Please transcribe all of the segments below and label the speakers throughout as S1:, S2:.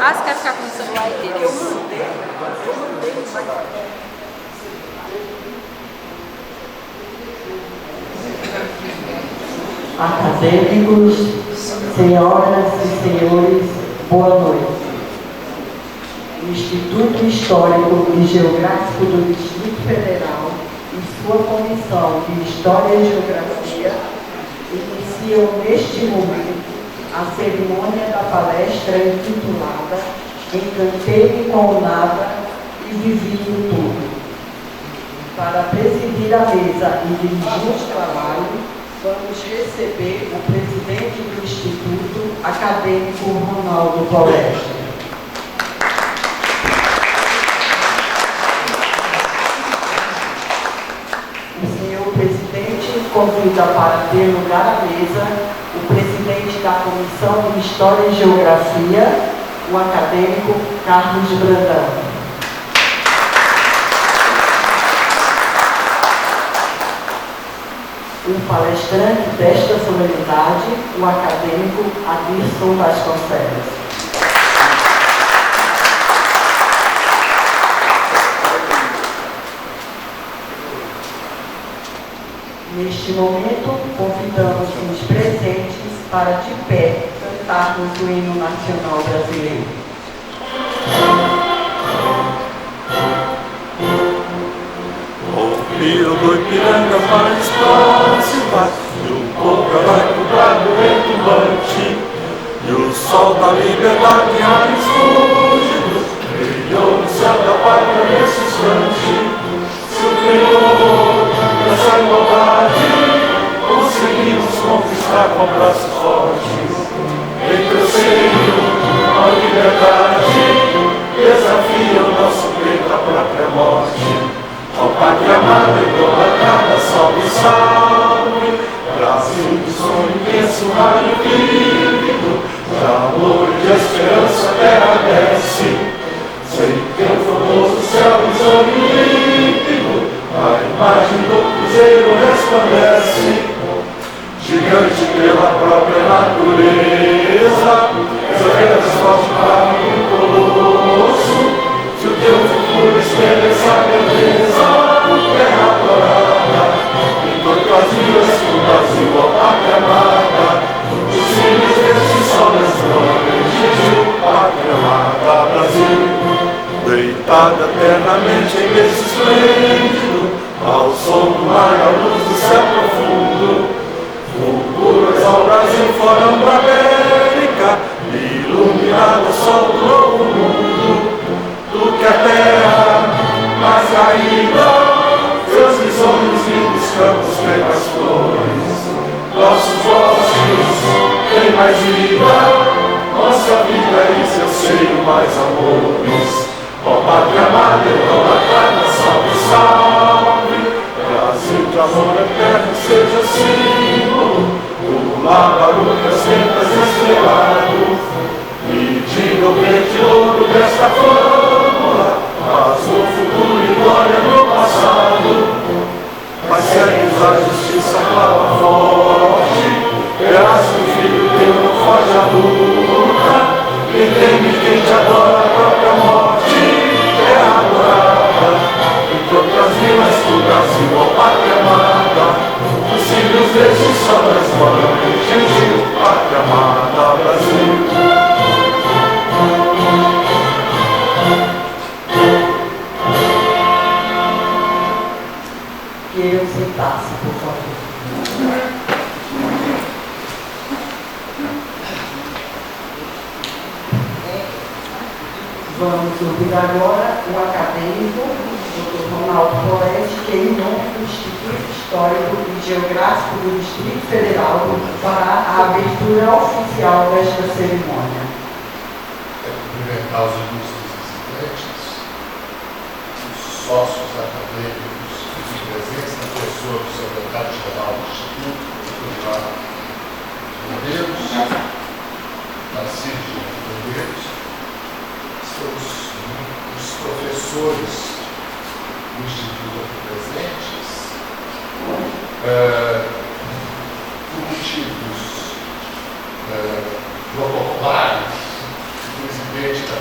S1: Ah, você quer ficar com o celular aí?
S2: Eu mandei, mas...
S3: Acadêmicos, senhoras e senhores, boa noite. O Instituto Histórico e Geográfico do Distrito Federal e sua Comissão de História e Geografia iniciam neste momento a cerimônia da palestra intitulada Encantei-me com o Nada e Vivi o Tudo. Para presidir a mesa e dirigir o trabalho, vamos receber o presidente do Instituto, acadêmico Ronaldo Poleste. O senhor presidente convida para ter lugar à mesa o presidente da Comissão de História e Geografia, o acadêmico Carlos Brandão. O palestrante desta solenidade, o acadêmico Adilson Vasconcelos. Neste momento, convidamos os presentes para, de pé, cantarmos o hino nacional brasileiro.
S4: Rio do Ipiranga faz próxima, e o Pouca vai cobrar do retumbante, e o sol da liberdade a ressurge, brilhou no céu da pátria nesse instante. Se o Senhor dessa igualdade conseguimos conquistar com braços fortes, entre o seio a liberdade desafia o nosso peito à própria morte. Ó pátria amada, idolatrada, salve, salve, Brasil de sonho imenso, raio vívido, de amor e de esperança a terra desce, sem teu famoso céu visor límpido, a imagem do cruzeiro resplandece, gigante pela própria natureza, exagera forte para o colosso. Se o teu futuro espelha essa beleza, terra adorada, em tortas vilas do Brasil, ó pátria amada, os filhos deste sol resplandecente, pátria amada, Brasil. Deitada eternamente em berço esplêndido, ao som do mar, à luz do céu profundo, fulguras ao Brasil, fora da América, iluminado o sol do novo mundo. Do que a terra mais caída, seus visões lindos campos têm mais flores, nossos bosques têm mais vida, nossa vida e seu seio mais amores. Ó pátria amada, idolatrada, salve, salve, Brasil de amor eterno seja símbolo, o lábaro das tentas estrelado, e diga o verde ouro desta fórmula, azul, futuro e glória no passado. Mas segue a justiça clava forte, verás que o filho teu não foge à luta, quem teme, quem te adora a própria morte, é adorada, entre outras vilas do Brasil, ó pátria amada, os filhos deste sol resplandecem, gentil, pátria amada, Brasil.
S3: Que eu sentasse, por favor. Vamos ouvir agora o acadêmico, Dr. Ronaldo Poleste, que em nome do Instituto Histórico e Geográfico do Distrito Federal fará a abertura oficial desta cerimônia.
S5: Cumprimentar os ilustres visitantes, os sócios acadêmicos presentes, na pessoa do secretário-geral do Instituto, de Medeiros, Narciso de Medeiros, os professores do Instituto aqui presentes, por motivos protocolares, o presidente da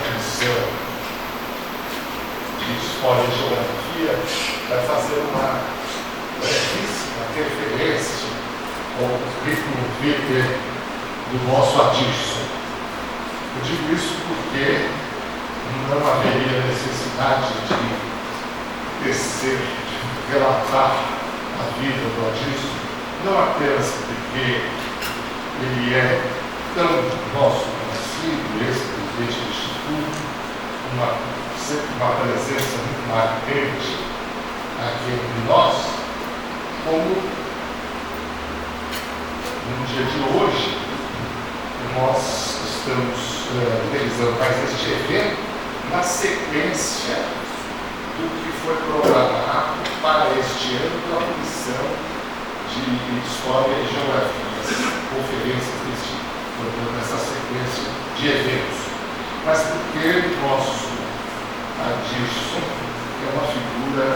S5: currículo vitae do nosso Adilson. Eu digo isso porque não haveria necessidade de tecer, de relatar a vida do Adilson, não apenas porque ele é tão nosso conhecido, ex-presidente do Instituto, sempre uma presença muito marcante aqui entre nós, como no dia de hoje nós estamos realizando mais este evento na sequência do que foi programado para este ano pela Comissão de História e Geografia, conferências deste tipo, nessa sequência de eventos. Mas porque o nosso Adilson é uma figura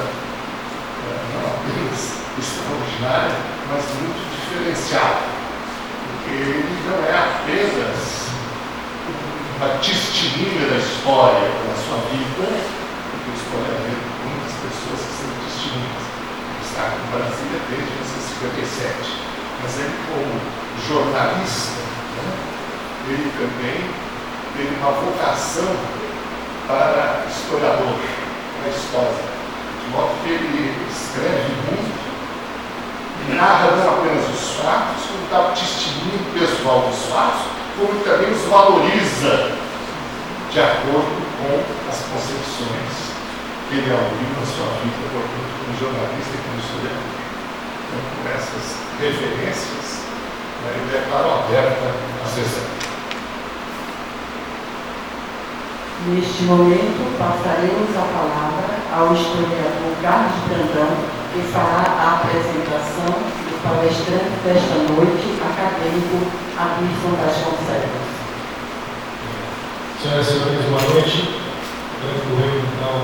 S5: não apenas extraordinária, mas muito diferenciada. Porque ele não é apenas uma testemunha da história, da sua vida, porque a história é de muitas pessoas que são testemunhas. Ele está no Brasília desde 1957. Mas ele, como jornalista, ele também tem uma vocação para historiador, para história, de modo que ele escreve muito e narra não apenas os fatos, como dá o testemunho pessoal dos fatos, como também os valoriza de acordo com as concepções que ele abriu na sua vida, portanto, como jornalista e como historiador. Então, com essas referências, ele é claro aberta à sessão.
S3: Neste momento, passaremos a palavra ao historiador Carlos Brandão, que fará a apresentação do palestrante desta noite, acadêmico Adilson Vasconcelos.
S1: Senhoras e senhores, boa noite. Eu, então,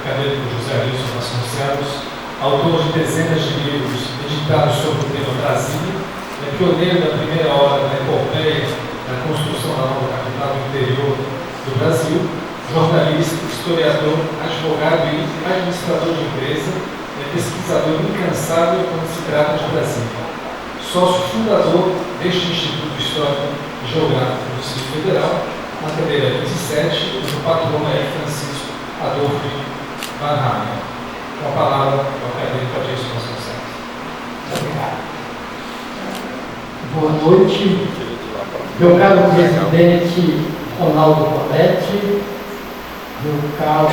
S1: acadêmico José Adilson Vasconcelos, autor de dezenas de livros editados sobre o tema Brasília, é pioneiro da primeira hora da epopeia da construção da nova capital do interior do Brasil, jornalista, historiador, advogado e administrador de empresa, é pesquisador incansável quando se trata de Brasília. Sócio fundador deste Instituto Histórico e Geográfico do Distrito Federal, na cadeira 27, do patrono é Francisco Adolfo Van Hamen. Com a palavra ao acadêmico Adilson Vasconcelos.
S3: Obrigado.
S6: Boa noite, meu caro presidente Ronaldo Coletti, meu caro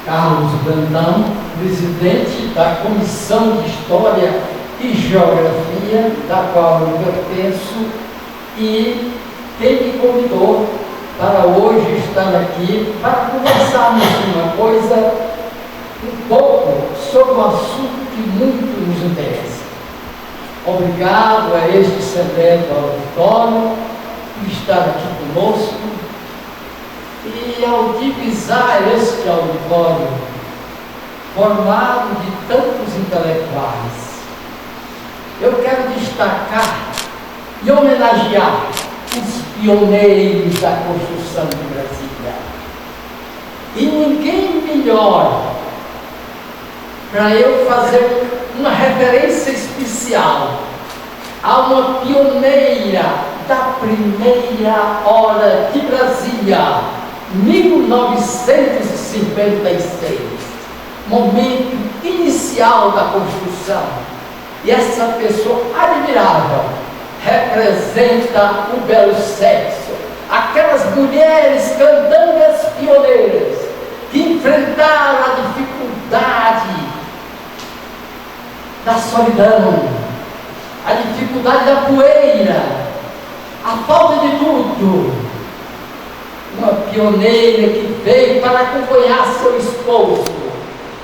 S6: Carlos Brandão, presidente da Comissão de História e Geografia, da qual eu pertenço, e quem me convidou para hoje estar aqui para conversarmos uma coisa, um pouco, sobre um assunto que muito nos interessa. Obrigado a este excelente auditório por estar aqui conosco. E ao divisar este auditório formado de tantos intelectuais, eu quero destacar e homenagear os pioneiros da construção de Brasília. E ninguém melhor para eu fazer uma referência especial a uma pioneira da primeira hora de Brasília, 1956, momento inicial da construção. E essa pessoa admirável representa o belo sexo, aquelas mulheres candangas pioneiras que enfrentaram a dificuldade da solidão, a dificuldade da poeira, a falta de tudo. Uma pioneira que veio para acompanhar seu esposo,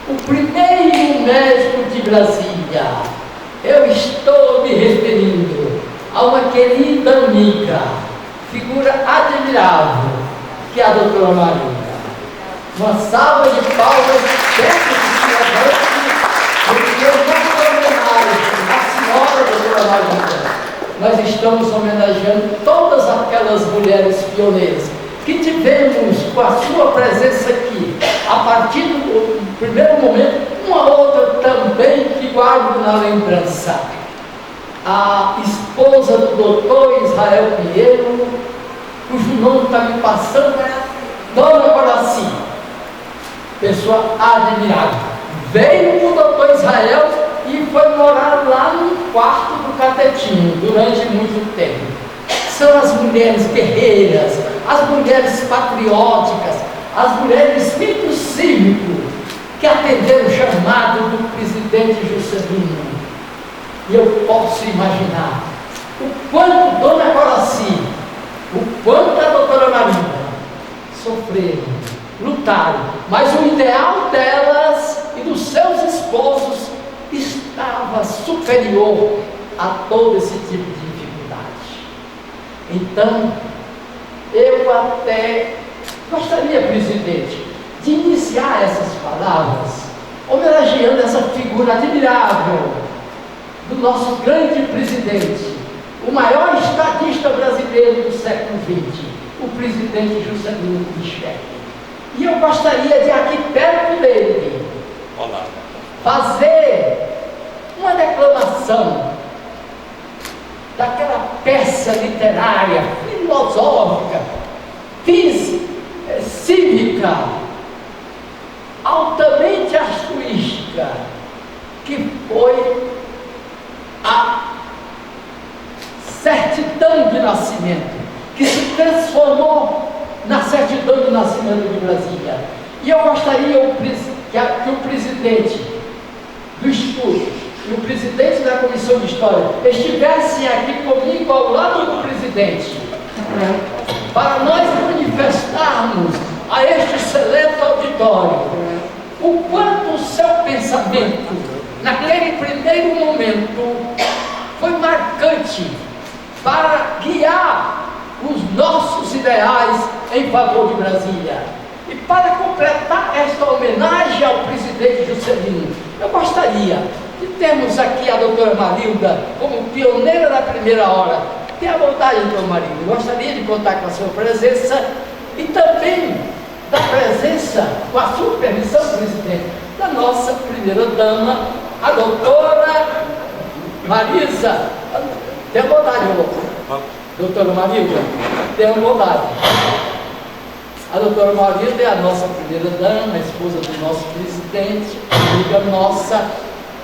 S6: o primeiro médico de Brasília. Eu estou me referindo a uma querida amiga, figura admirável, que é a doutora Maria. Uma salva de palmas dentro de sua noite, porque eu não estou homenagem à senhora doutora Maria. Nós estamos homenageando todas aquelas mulheres pioneiras que tivemos com a sua presença aqui, a partir do primeiro momento, uma outra também que guardo na lembrança. a esposa do doutor Israel Pinheiro, cujo nome está me passando, Dona Coraci, pessoa admirável. Veio com o doutor Israel e foi morar lá no quarto do Catetinho durante muito tempo. São as mulheres guerreiras, as mulheres patrióticas, as mulheres de espírito cívico que atenderam o chamado do presidente Juscelino. E eu posso imaginar o quanto Dona Coraci, o quanto a doutora Maria sofreram, lutaram, mas o ideal delas e dos seus esposos estava superior a todo esse tipo de dificuldade. Então, eu até gostaria, presidente, de iniciar essas palavras homenageando essa figura admirável do nosso grande presidente, o maior estadista brasileiro do século XX, o presidente Juscelino Kubitschek. E eu gostaria de, aqui perto dele, fazer uma declamação daquela peça literária, filosófica, cívica, altamente altruística, que foi a certidão de nascimento, que se transformou na certidão de nascimento de Brasília. E eu gostaria que o presidente do estudo e o presidente da Comissão de História estivessem aqui comigo ao lado do presidente, para nós manifestarmos a este seleto auditório o quanto o seu pensamento, naquele primeiro momento, foi marcante para guiar os nossos ideais em favor de Brasília. E para completar esta homenagem ao presidente Juscelino, eu gostaria de termos aqui a doutora Marilda como pioneira da primeira hora. Tenha vontade, doutora Marilda, eu gostaria de contar com a sua presença e também da presença, com a sua permissão, presidente, da nossa primeira dama, a doutora Marisa. Tenha vontade, doutora Marilda, tenha vontade. A doutora Marilda é a nossa primeira dama, a esposa do nosso presidente, amiga nossa,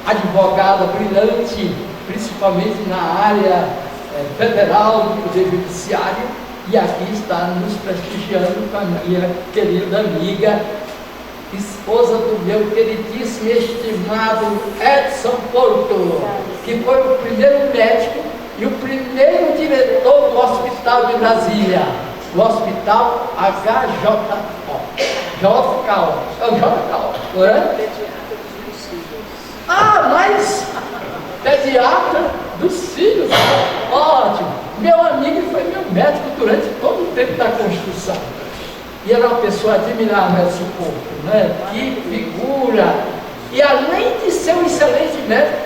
S6: advogada brilhante, principalmente na área federal do Poder Judiciário, e aqui está nos prestigiando com a minha querida amiga, esposa do meu queridíssimo e estimado Edson Porto, que foi o primeiro médico e o primeiro diretor do Hospital de Brasília, o Hospital HJO. Não é? Mas pediatra dos filhos, ótimo. Meu amigo foi meu médico durante todo o tempo da Constituição. E era uma pessoa admirável, Edson Porto, né? Que figura! E além de ser um excelente médico,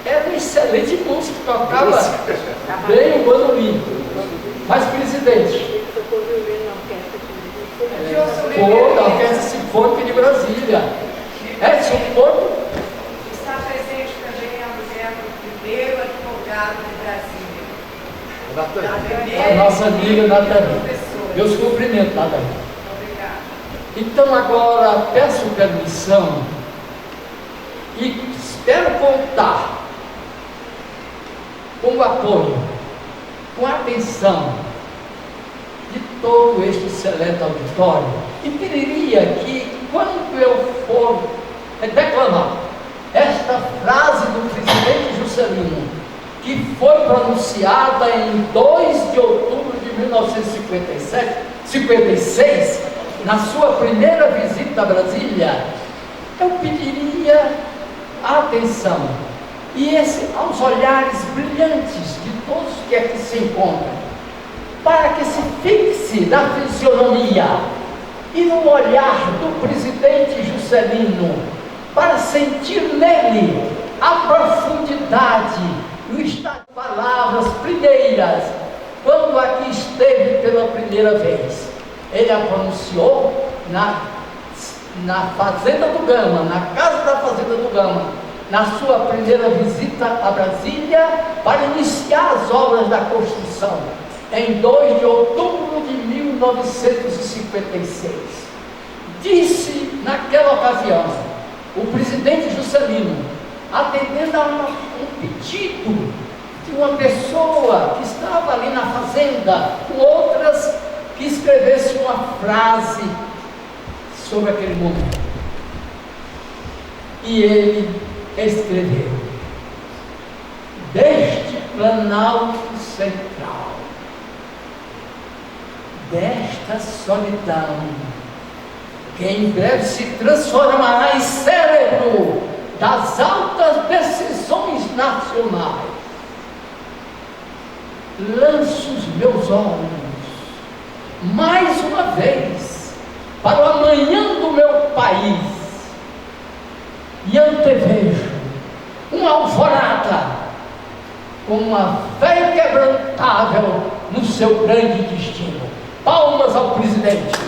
S6: era um excelente músico, tocava bem o bandolim. Mas, presidente, da Orquestra Sinfônica de Brasília, Edson Porto
S2: está presente também a mulher do primeiro advogado de Brasília,
S6: a nossa amiga Nathalie. Meus cumprimentos, Nathalie.
S2: Obrigada.
S6: Então agora peço permissão e espero contar com o apoio, com a atenção de todo este seleto auditório, e pediria que, quando eu for declamar esta frase do presidente Juscelino, que foi pronunciada em 2 de outubro de 1956, na sua primeira visita a Brasília, eu pediria atenção e aos olhares brilhantes de todos que aqui se encontram, para que se fixe na fisionomia e no olhar do presidente Juscelino, para sentir nele a profundidade e o estado de palavras primeiras, quando aqui esteve pela primeira vez. Ele a pronunciou na Fazenda do Gama, na Casa da Fazenda do Gama, na sua primeira visita a Brasília para iniciar as obras da construção, em 2 de outubro de 1956. Disse naquela ocasião o presidente Juscelino, atendendo a um pedido de uma pessoa que estava ali na fazenda, com outras, que escrevesse uma frase sobre aquele momento. E ele escreveu: deste Planalto Central, desta solidão, que em breve se transformará em cérebro das altas decisões nacionais, lanço os meus olhos mais uma vez para o amanhã do meu país e antevejo uma alvorada com uma fé inquebrantável no seu grande destino. Palmas ao presidente.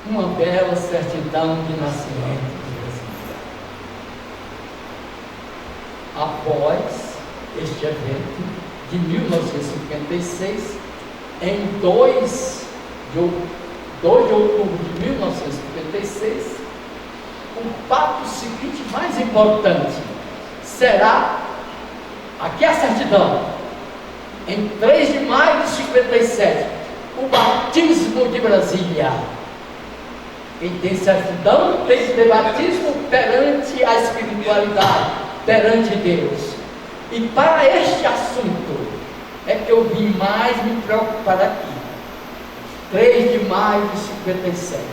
S6: Uma bela certidão de nascimento. Após este evento de 1956, em 2 de outubro de 1956, o fato seguinte mais importante será, aqui a certidão, em 3 de maio de 57, o batismo de Brasília. Quem tem certidão tem de batismo perante a espiritualidade, perante Deus. E para este assunto é que eu vim mais me preocupar aqui. 3 de maio de 57.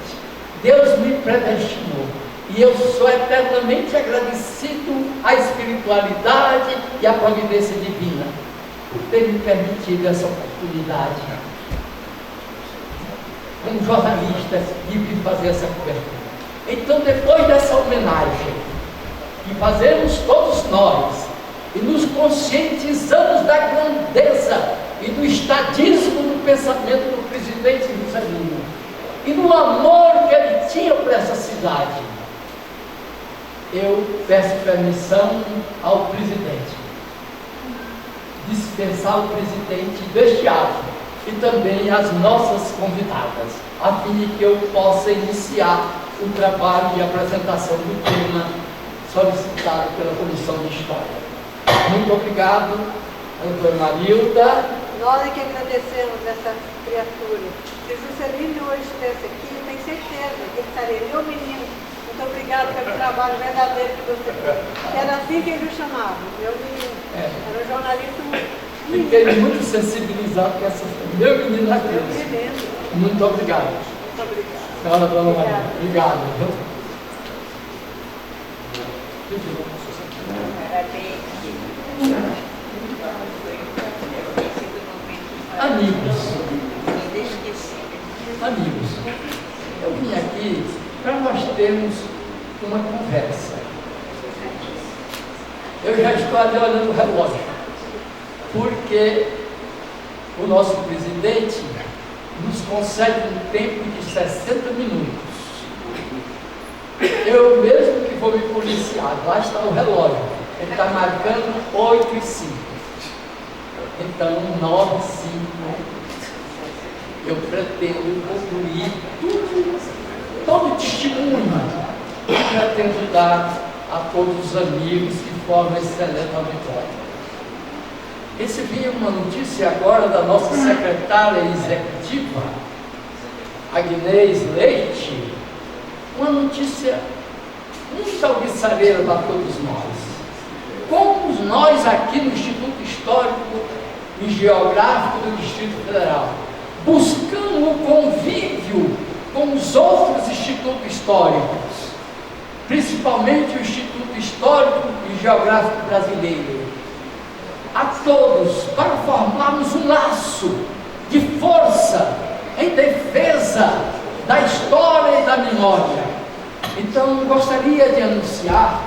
S6: Deus me predestinou. E eu sou eternamente agradecido à espiritualidade e à providência divina por ter me permitido essa oportunidade, como jornalista, de vir fazer essa cobertura. Então, depois dessa homenagem que fazemos todos nós, e nos conscientizamos da grandeza e do estadismo do pensamento do presidente Juscelino, e do amor que ele tinha por essa cidade, eu peço permissão ao presidente dispensar o presidente deste ato e também as nossas convidadas, a fim de que eu possa iniciar o trabalho de apresentação do tema solicitado pela Comissão de História. Muito obrigado, doutora Marilda.
S2: Nós é que agradecemos essa criatura. Se Juscelino hoje estivesse aqui, eu tenho certeza que ele estaria, meu menino, muito obrigado pelo trabalho verdadeiro que você fez. Era assim que ele o chamava, meu menino. Era um jornalista muito.
S6: Fiquei muito sensibilizado com essa meu menino na Deus. Muito obrigado.
S2: Muito obrigado.
S6: Senhora dona Maria, obrigado. Amigos, eu vim aqui para nós termos uma conversa. Eu já estou ali olhando o relógio, porque o nosso presidente nos concede um tempo de 60 minutos. Eu mesmo que vou me policiar, lá está o relógio, ele está marcando 8h05. Então, 9h05, eu pretendo concluir todo o testemunho que pretendo dar a todos os amigos que formam esse excelente auditório. Recebi uma notícia agora da nossa secretária executiva, Agnês Leite, uma notícia muito alvissareira para todos nós. Como nós aqui no Instituto Histórico e Geográfico do Distrito Federal buscamos o convívio com os outros institutos históricos, principalmente o Instituto Histórico e Geográfico Brasileiro, a todos, para formarmos um laço de força em defesa da história e da memória. Então, gostaria de anunciar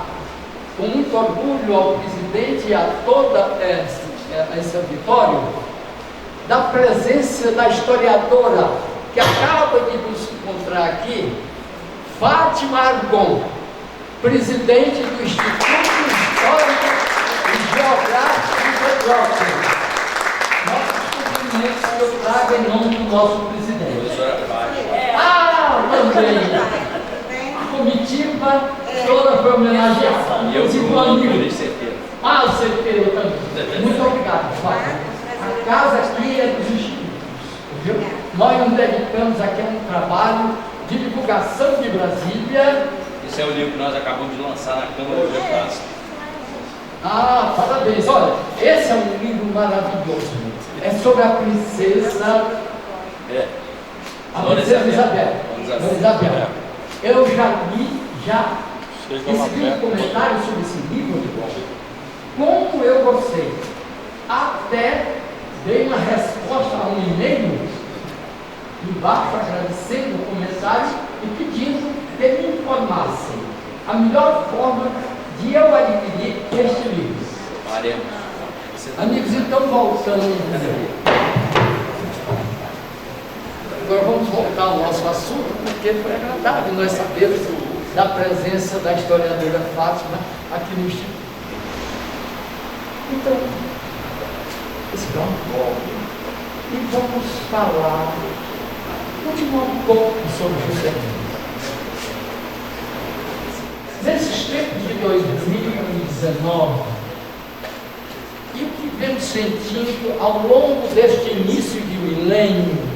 S6: com muito orgulho ao presidente e a toda esse auditório da presença da historiadora que acaba de nos encontrar aqui, Fátima Argon, presidente do Instituto Histórico e Geográfico de Petrópolis. Nossos cumprimentos que eu trago em nome do nosso presidente. Também. A comitiva toda foi homenageada. Inclusive o amigo. O Certeiro também. Muito obrigado, Fátima. A casa aqui é dos institutos. Viu? Nós nos dedicamos aqui a um trabalho de divulgação de Brasília.
S7: Esse é o livro que nós acabamos de lançar na Câmara dos Deputados.
S6: Parabéns. Olha, esse é um livro maravilhoso. É sobre a princesa... A princesa Isabel. Isabel. Eu já li, recebi um comentário sobre esse livro, como eu gostei. Até dei uma resposta a um e-mail embaixo, agradecendo o comentário e pedindo que me informassem a melhor forma de eu adquirir este livro. Amigos, então voltando. Agora vamos voltar ao nosso assunto, porque foi agradável nós sabermos da presença da historiadora Fátima aqui no Instituto. Então, esperar um pouco e vamos falar, continuar um pouco sobre Juscelino. Nesses tempos de 2019, e o que vemos sentindo ao longo deste início de milênio,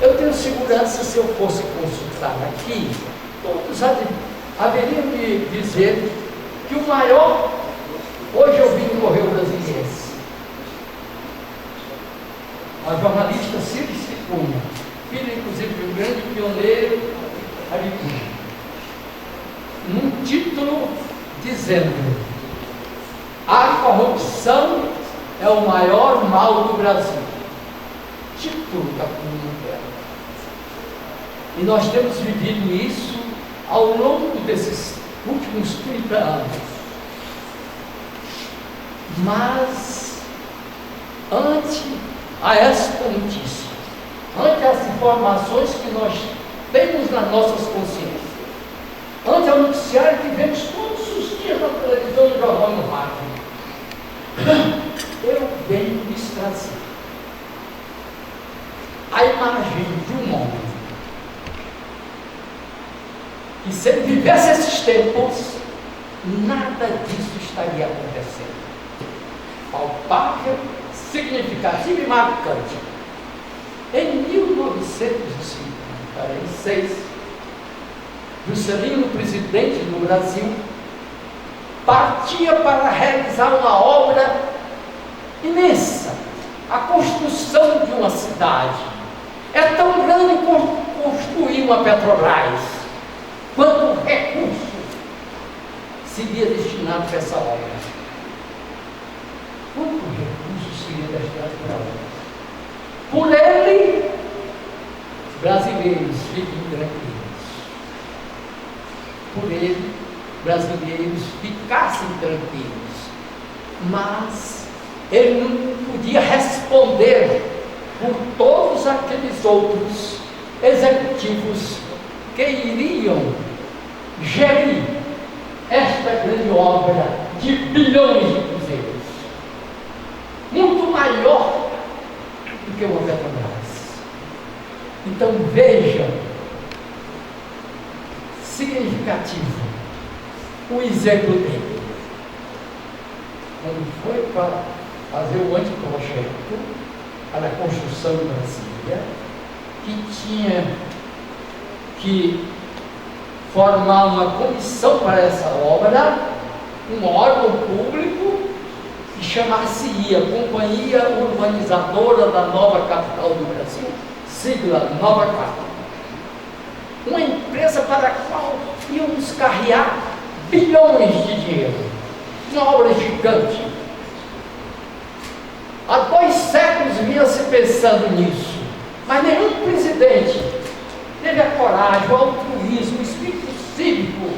S6: eu tenho segurança, se eu fosse consultar aqui, todos haveriam de dizer que o maior, hoje eu vi que morreu brasiliense, a jornalista Círio Cicuna, filho inclusive de um grande pioneiro agricultor, num título dizendo: a corrupção é o maior mal do Brasil. Título da coluna dela. E nós temos vivido isso ao longo desses últimos 30 anos. Mas, ante a esta notícia, ante as informações que nós temos nas nossas consciências, ante o noticiário que vemos todos os dias na televisão, no jornal e no rádio, eu venho lhes trazer a imagem de um homem que, se ele vivesse esses tempos, nada disso estaria acontecendo. Palpável, significativo e marcante. Em 1956, Juscelino, presidente do Brasil, partia para realizar uma obra imensa, a construção de uma cidade. É tão grande construir uma Petrobras, quanto recurso seria destinado para essa obra. Quanto recurso seria destinado para a obra? Por ele, brasileiros fiquem tranquilos. Por ele, brasileiros ficassem tranquilos. Mas ele não podia responder por todos aqueles outros executivos que iriam gerir esta grande obra de bilhões de cruzeiros, muito maior do que uma Petrobras. Então vejam, significativo o exemplo dele. Quando foi para fazer o anteprojeto para a construção de Brasília, que tinha que formar uma comissão para essa obra, um órgão público que chamar-se-ia Companhia Urbanizadora da Nova Capital do Brasil, sigla Nova Cap. Uma empresa para a qual iam descarrear bilhões de dinheiro, uma obra gigante. Há 2 séculos vinha-se pensando nisso, mas nenhum presidente teve a coragem, o altruísmo, o espírito cívico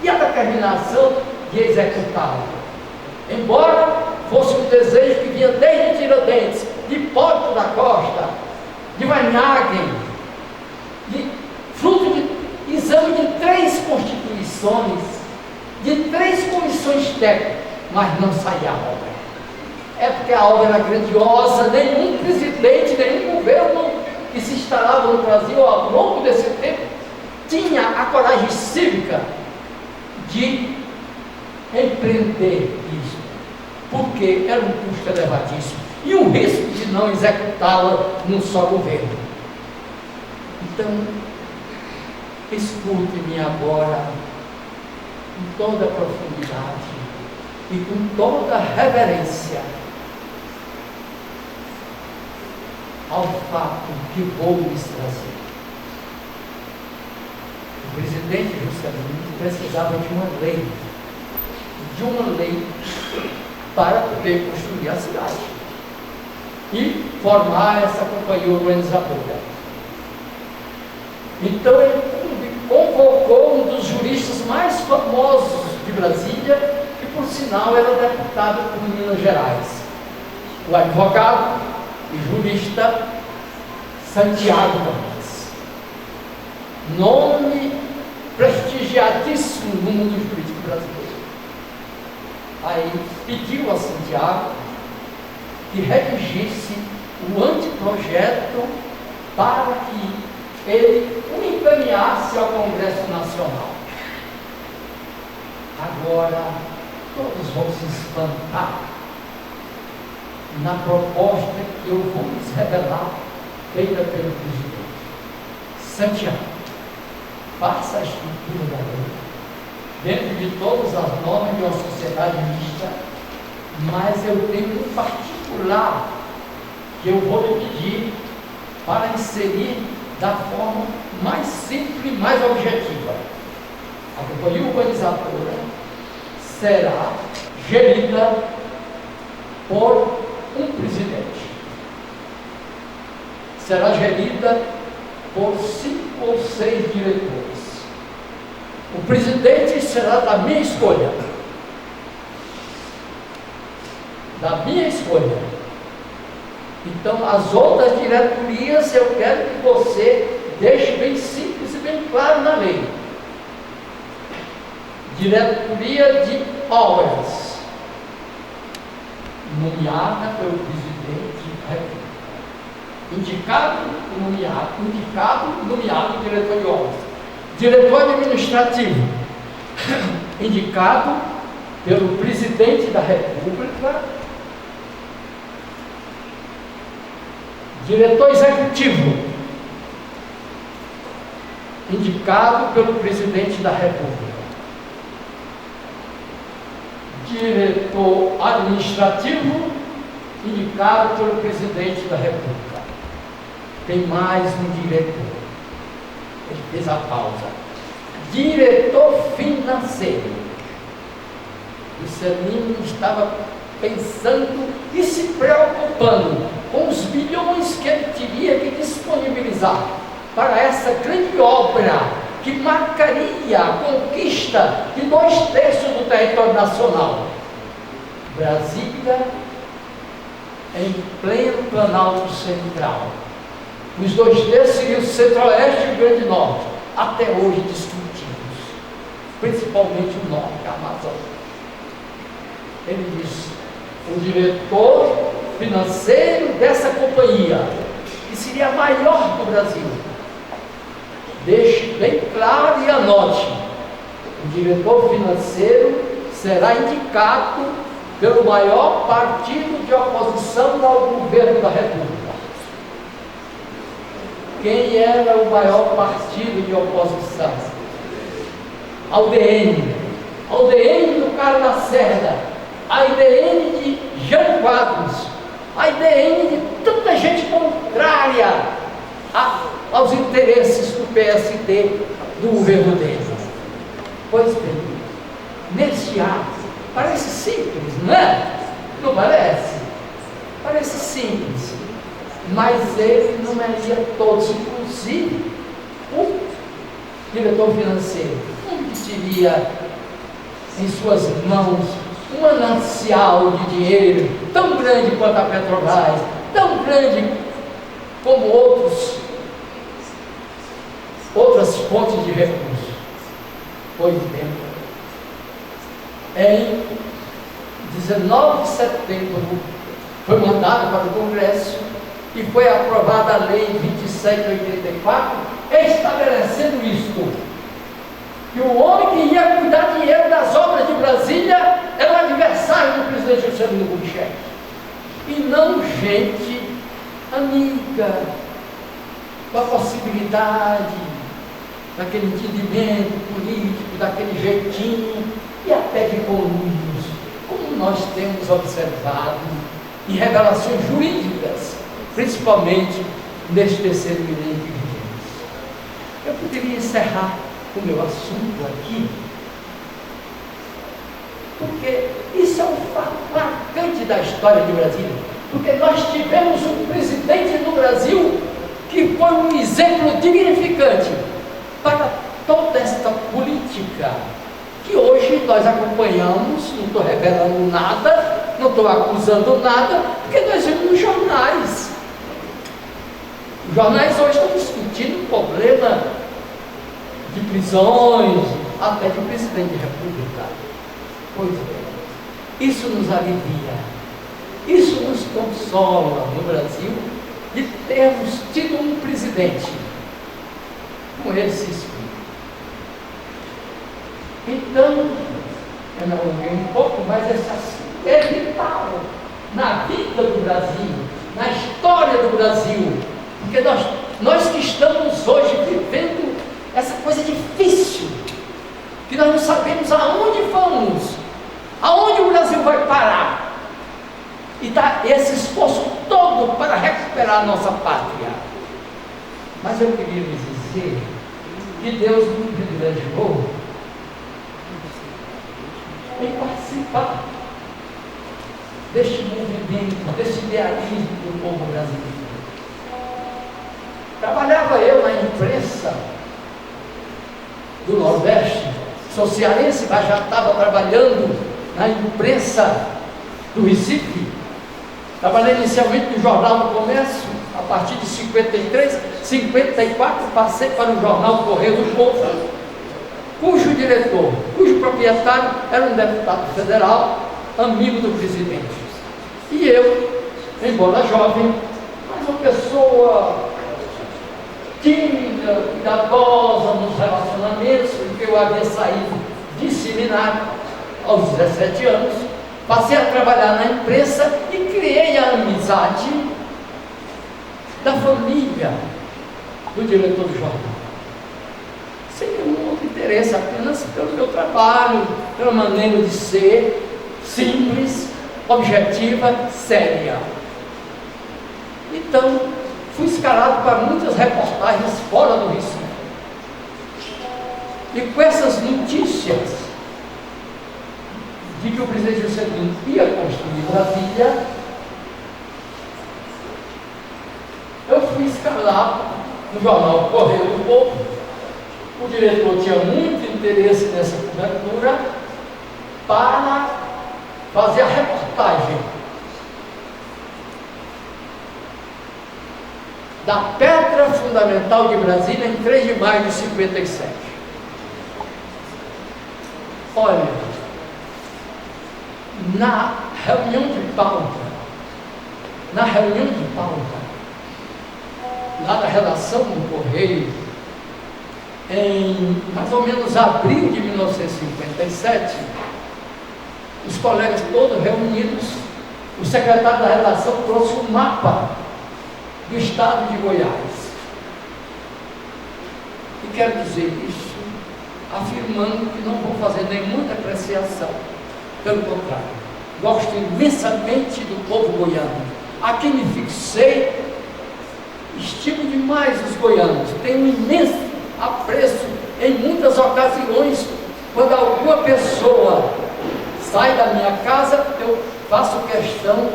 S6: e a determinação de executá-lo. Embora fosse um desejo que vinha desde Tiradentes, de Hipólito da Costa, de Van Hagen, exame de 3 constituições, de 3 comissões técnicas, mas não saía a obra. É porque a obra era grandiosa, nenhum presidente, nenhum governo que se instalava no Brasil ao longo desse tempo tinha a coragem cívica de empreender isso, porque era um custo elevadíssimo e um risco de não executá-la num só governo. Então, escute-me agora com toda a profundidade e com toda a reverência ao fato que vou lhes trazer. O presidente Juscelino precisava de uma lei para poder construir a cidade e formar essa companhia organizadora. Então ele convocou um dos juristas mais famosos de Brasília, que por sinal era deputado por Minas Gerais, o advogado e jurista Santiago Bandes, nome prestigiadíssimo no mundo jurídico brasileiro. Aí pediu a Santiago que redigisse o anteprojeto para que ele o encaminhasse ao Congresso Nacional. Agora todos vão se espantar na proposta que eu vou lhes revelar, feita pelo presidente. Santiago, faça a estrutura da lei, dentro de todas as normas de uma sociedade mista, mas eu tenho um particular que eu vou lhe pedir para inserir da forma mais simples e mais objetiva. A companhia urbanizadora será gerida por um presidente. Será gerida por 5 ou 6 diretores. O presidente será da minha escolha. Da minha escolha. Então, as outras diretorias eu quero que você deixe bem simples e bem claro na lei. Diretoria de obras, nomeada pelo presidente da República. Indicado, nomeado diretor de obras. Diretor administrativo, indicado pelo presidente da República. Diretor executivo, indicado pelo presidente da República. Diretor administrativo, indicado pelo presidente da República. Tem mais um diretor. Ele fez a pausa. Diretor financeiro. O Juscelino estava pensando e se preocupando com os bilhões que ele teria que disponibilizar para essa grande obra que marcaria a conquista de 2/3 do território nacional. Brasília, em pleno Planalto Central. Os 2/3 seriam o Centro-Oeste e o Grande Norte, até hoje discutidos, principalmente o Norte, a Amazônia. Ele disse: o diretor financeiro dessa companhia, que seria a maior do Brasil, deixe bem claro e anote: o diretor financeiro será indicado pelo maior partido de oposição ao governo da República. Quem era o maior partido de oposição? A UDN. A UDN do Carlos Lacerda, a IDN de Jânio Quadros, a IDN de tanta gente contrária aos interesses do PSD, do governo dele. Pois bem, nesse ato, parece simples, não é? Não parece? Parece simples, mas ele nomearia todos, inclusive o diretor financeiro, onde teria em suas mãos um manancial de dinheiro tão grande quanto a Petrobras, tão grande como outras fontes de recursos. Pois bem, em 19 de setembro foi mandado para o Congresso e foi aprovada a Lei 2784, estabelecendo isto, que o homem que ia cuidar dinheiro das obras de Brasília era o adversário do presidente Juscelino Kubitschek, e não gente amiga, com a possibilidade daquele entendimento político, daquele jeitinho e até de conluios, como nós temos observado em revelações jurídicas, principalmente neste terceiro milênio que vivemos. Eu poderia encerrar o meu assunto aqui, porque isso é um fato marcante da história de Brasília, porque nós tivemos um presidente no Brasil que foi um exemplo dignificante para toda esta política que hoje nós acompanhamos. Não estou revelando nada, não estou acusando nada, porque nós vemos nos jornais. Os jornais hoje estão discutindo o problema de prisões, até de presidente da República. Pois é, isso nos alivia, isso nos consola no Brasil, de termos tido um presidente com esse espírito. Então, eu me alonguei um pouco, mas esse assunto é vital na vida do Brasil, na história do Brasil, porque nós que estamos hoje vivendo essa coisa difícil, que nós não sabemos aonde vamos, aonde o Brasil vai parar, e está esse esforço todo para recuperar a nossa pátria. Mas eu queria lhes dizer que Deus nos privilegiou em participar deste movimento, deste idealismo do povo brasileiro. Trabalhava eu na imprensa do Nordeste, sou cearense, mas já estava trabalhando na imprensa do Recife. Trabalhei inicialmente no Jornal do Comércio, a partir de 53, 54 passei para o jornal Correio do Povo, cujo diretor, cujo proprietário era um deputado federal, amigo do presidente. E eu, embora jovem, mas uma pessoa tímida, cuidadosa nos relacionamentos, porque eu havia saído de seminário aos 17 anos, passei a trabalhar na imprensa e criei a amizade da família do diretor do jornal, sem nenhum outro interesse, apenas pelo meu trabalho, pela maneira de ser, simples, objetiva, séria. Então, fui escalado para muitas reportagens fora do Recife. E com essas notícias de que o presidente Juscelino ia construir Brasília, eu fui escalado no jornal Correio do Povo. O diretor tinha muito interesse nessa cobertura para fazer a reportagem da pedra fundamental de Brasília em 3 de maio de 57. Olha, na reunião de pauta, lá da redação do Correio, em mais ou menos abril de 1957, os colegas todos reunidos, o secretário da redação trouxe um mapa do estado de Goiás. E quero dizer isso afirmando que não vou fazer nenhuma depreciação. Pelo contrário, gosto imensamente do povo goiano. Aqui me fixei, estimo demais os goianos, tenho um imenso apreço em muitas ocasiões. Quando alguma pessoa sai da minha casa, eu faço questão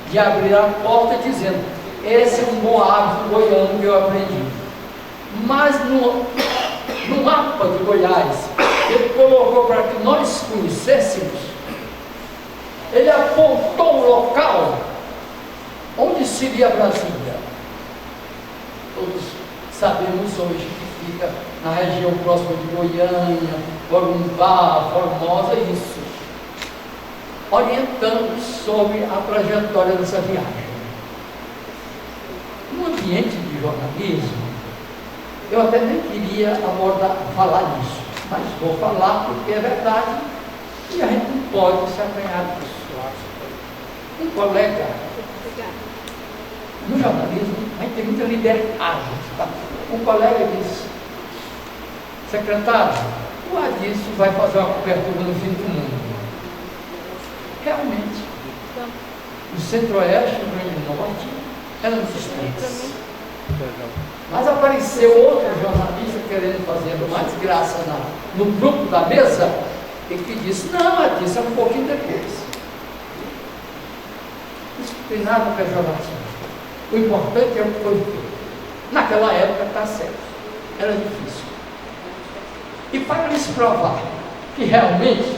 S6: de abrir a porta dizendo: esse é um bom hábito goiano que eu aprendi. Mas no mapa de Goiás, ele colocou para que nós conhecêssemos, ele apontou o local onde seria Brasília. Todos sabemos hoje que fica na região próxima de Goiânia, Corumbá, Formosa, isso, orientando sobre a trajetória dessa viagem. No ambiente de jornalismo, eu até nem queria falar nisso, mas vou falar porque é verdade e a gente não pode se apanhar disso. Um colega, no jornalismo, a gente tem muita liberdade. Tá? Um colega disse: secretário, o Adilson vai fazer uma cobertura no fim do mundo. Realmente, o Centro-Oeste e o Grande Norte eram distantes. Mas apareceu outro jornalista querendo fazer mais graça no grupo da mesa e que disse: não, Adilson, é um pouquinho depois. Isso não tem nada pejorativo. O importante é o que foi feito. Naquela época, está certo, era difícil. E para lhes provar que realmente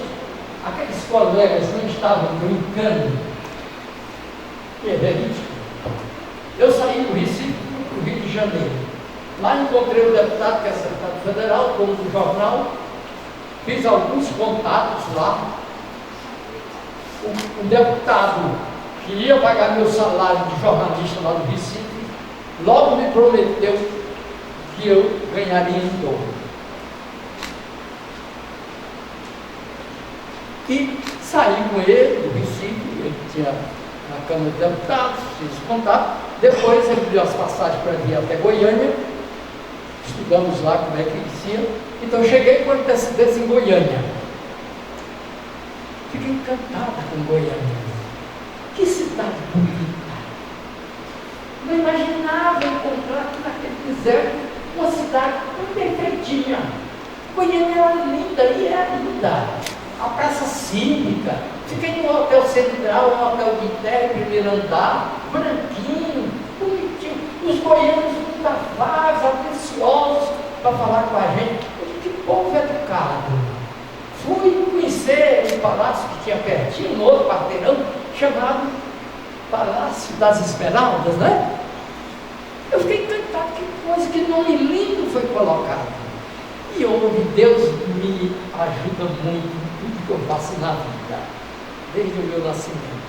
S6: aqueles colegas não estavam brincando, que é verídico, eu saí do Recife para o Rio de Janeiro. Lá encontrei o deputado, que é secretário federal, como do jornal, fiz alguns contatos lá. O deputado que ia pagar meu salário de jornalista lá do Recife, logo me prometeu que eu ganharia em dobro. E saí com ele do Recife, ele tinha na Câmara de Deputados, fiz contato. Depois ele deu as passagens para vir até Goiânia, estudamos lá como é que ele ia. Então eu cheguei com antecedência em Goiânia. Fiquei encantada com Goiânia. Que cidade bonita! Não imaginava encontrar aqui naquele deserto uma cidade tão perfeitinha. Goiânia era linda e é linda. A praça cívica, fiquei no hotel central, um hotel de terra, primeiro andar, branquinho, bonitinho. Os goianos muito afáveis, atenciosos para falar com a gente. Que povo educado! Fui conhecer um palácio que tinha pertinho, um outro quarteirão, chamado Palácio das Esmeraldas, né? Eu fiquei encantado, que coisa, que nome lindo foi colocado. E hoje Deus me ajuda muito em tudo que eu faço na vida, desde o meu nascimento.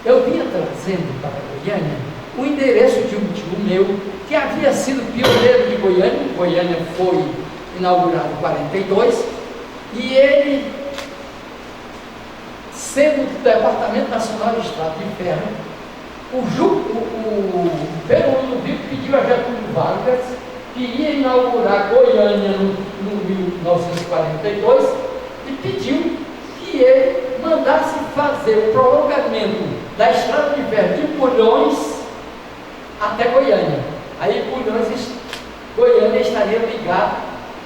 S6: Eu vinha trazendo para Goiânia o endereço de um tio meu, que havia sido pioneiro de Goiânia. Goiânia foi inaugurado em 42, e ele, sendo do Departamento Nacional de Estrada de Ferro, o Pedro Ludovico pediu a Getúlio Vargas, que ia inaugurar Goiânia no 1942, e pediu que ele mandasse fazer o prolongamento da Estrada de Ferro de Bulhões até Goiânia. Aí Goiânia estaria ligado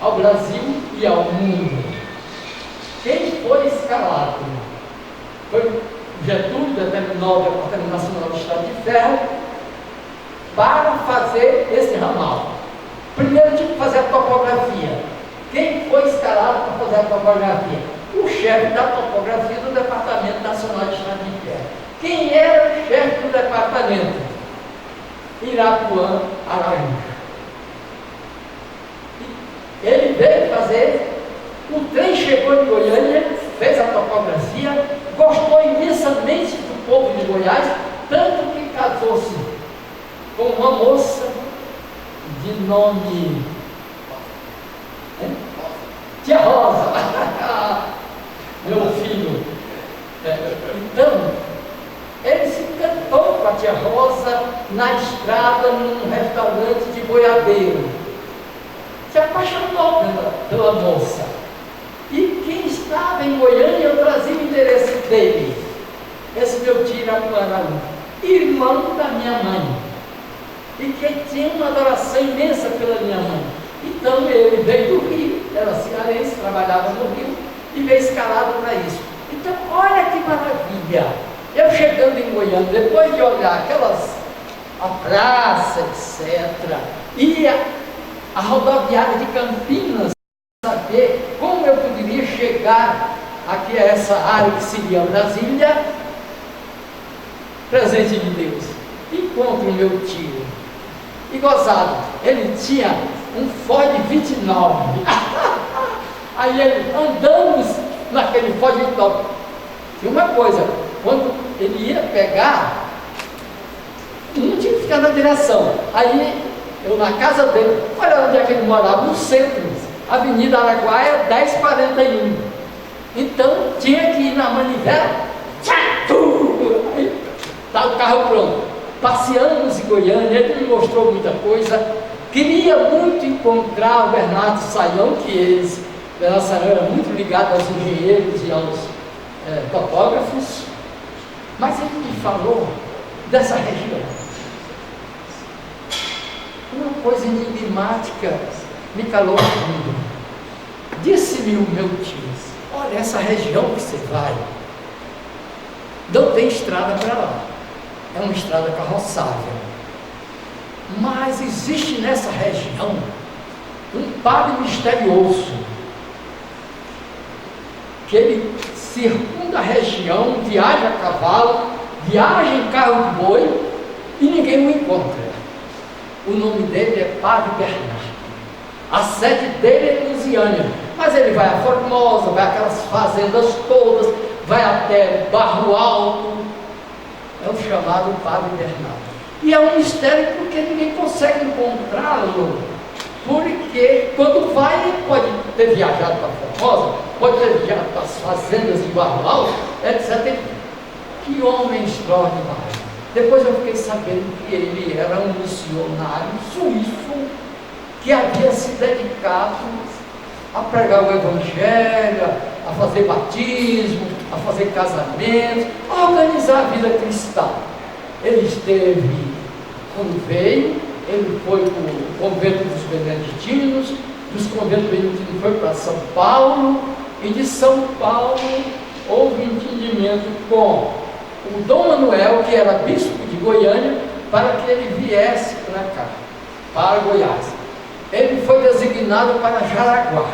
S6: ao Brasil e ao mundo. Quem foi escalado? Foi Getúlio, determinou o Departamento Nacional de Estrada de Ferro para fazer esse ramal. Primeiro tinha que fazer a topografia. Quem foi escalado para fazer a topografia? O chefe da topografia do Departamento Nacional de Estrada de Ferro. Quem era o chefe do departamento? Irapuã Araújo. Ele veio fazer, o trem chegou em Goiânia, fez a topografia, gostou imensamente do povo de Goiás, tanto que casou-se com uma moça de nome Tia Rosa, meu filho. Então, ele se encantou com a Tia Rosa na estrada, num restaurante de boiadeiro. Se apaixonou pela moça. E quem estava em Goiânia, eu trazia o endereço dele. Esse meu tio Irapuã Araújo, irmão da minha mãe, e que tinha uma adoração imensa pela minha mãe. Então ele veio do Rio, era cearense, trabalhava no Rio, e veio escalado para isso. Então, olha que maravilha! Eu chegando em Goiânia, depois de olhar a praça, etc., e a rodoviária de Campinas, saber como eu poderia chegar aqui a essa área que seria Brasília, presente de Deus. Encontro o meu tio. E gozado, ele tinha um Ford 29. Aí andamos naquele Ford 29. E uma coisa, quando ele ia pegar, não tinha que ficar na direção. Aí eu na casa dele, olha onde é que ele morava, no centro, Avenida Araguaia 1041. Então tinha que ir na manivela, aí tá o carro pronto. Passeamos em Goiânia, ele me mostrou muita coisa. Queria muito encontrar o Bernardo Sayão, que Bernardo Sayão era muito ligado aos engenheiros e aos topógrafos, mas ele me falou dessa região. Uma coisa enigmática me calou fundo. Disse-me o meu tio: olha, essa região que você vai, não tem estrada para lá, é uma estrada carroçável, mas existe nessa região um padre misterioso, que ele circunda a região, viaja a cavalo, viaja em carro de boi e ninguém o encontra. O nome dele é Padre Bernardo. A sede dele é em Lusiânia, mas ele vai a Formosa, vai aquelas fazendas todas, vai até Barro Alto. É o chamado Padre Bernardo. E é um mistério porque ninguém consegue encontrá-lo, porque quando vai, ele pode ter viajado para Formosa, pode ter viajado para as fazendas de Barro Alto, etc. Que homem extraordinário. Depois eu fiquei sabendo que ele era um missionário suíço que havia se dedicado a pregar o Evangelho, a fazer batismo, a fazer casamentos, a organizar a vida cristã. Ele esteve, quando veio, ele foi para o convento dos beneditinos, dos conventos beneditinos foi para São Paulo, e de São Paulo houve entendimento com o Dom Manuel, que era bispo de Goiânia, para que ele viesse para cá, para Goiás. Ele foi designado para Jaraguá.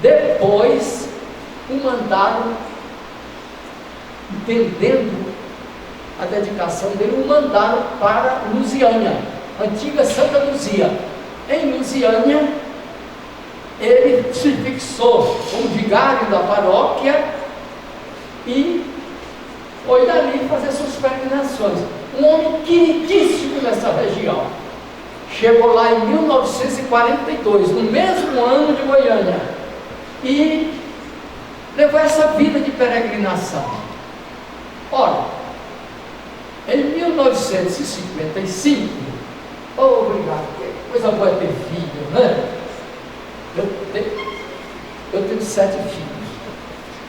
S6: Depois o mandaram, entendendo a dedicação dele, o mandaram para Lusiânia, antiga Santa Luzia. Em Lusiânia, ele se fixou como vigário da paróquia e foi dali fazer suas peregrinações. Um homem queridíssimo nessa região. Chegou lá em 1942, no mesmo ano de Goiânia, e levou essa vida de peregrinação. Ora, em 1955, obrigado, que coisa boa ter filho, né? Eu tenho 7 filhos.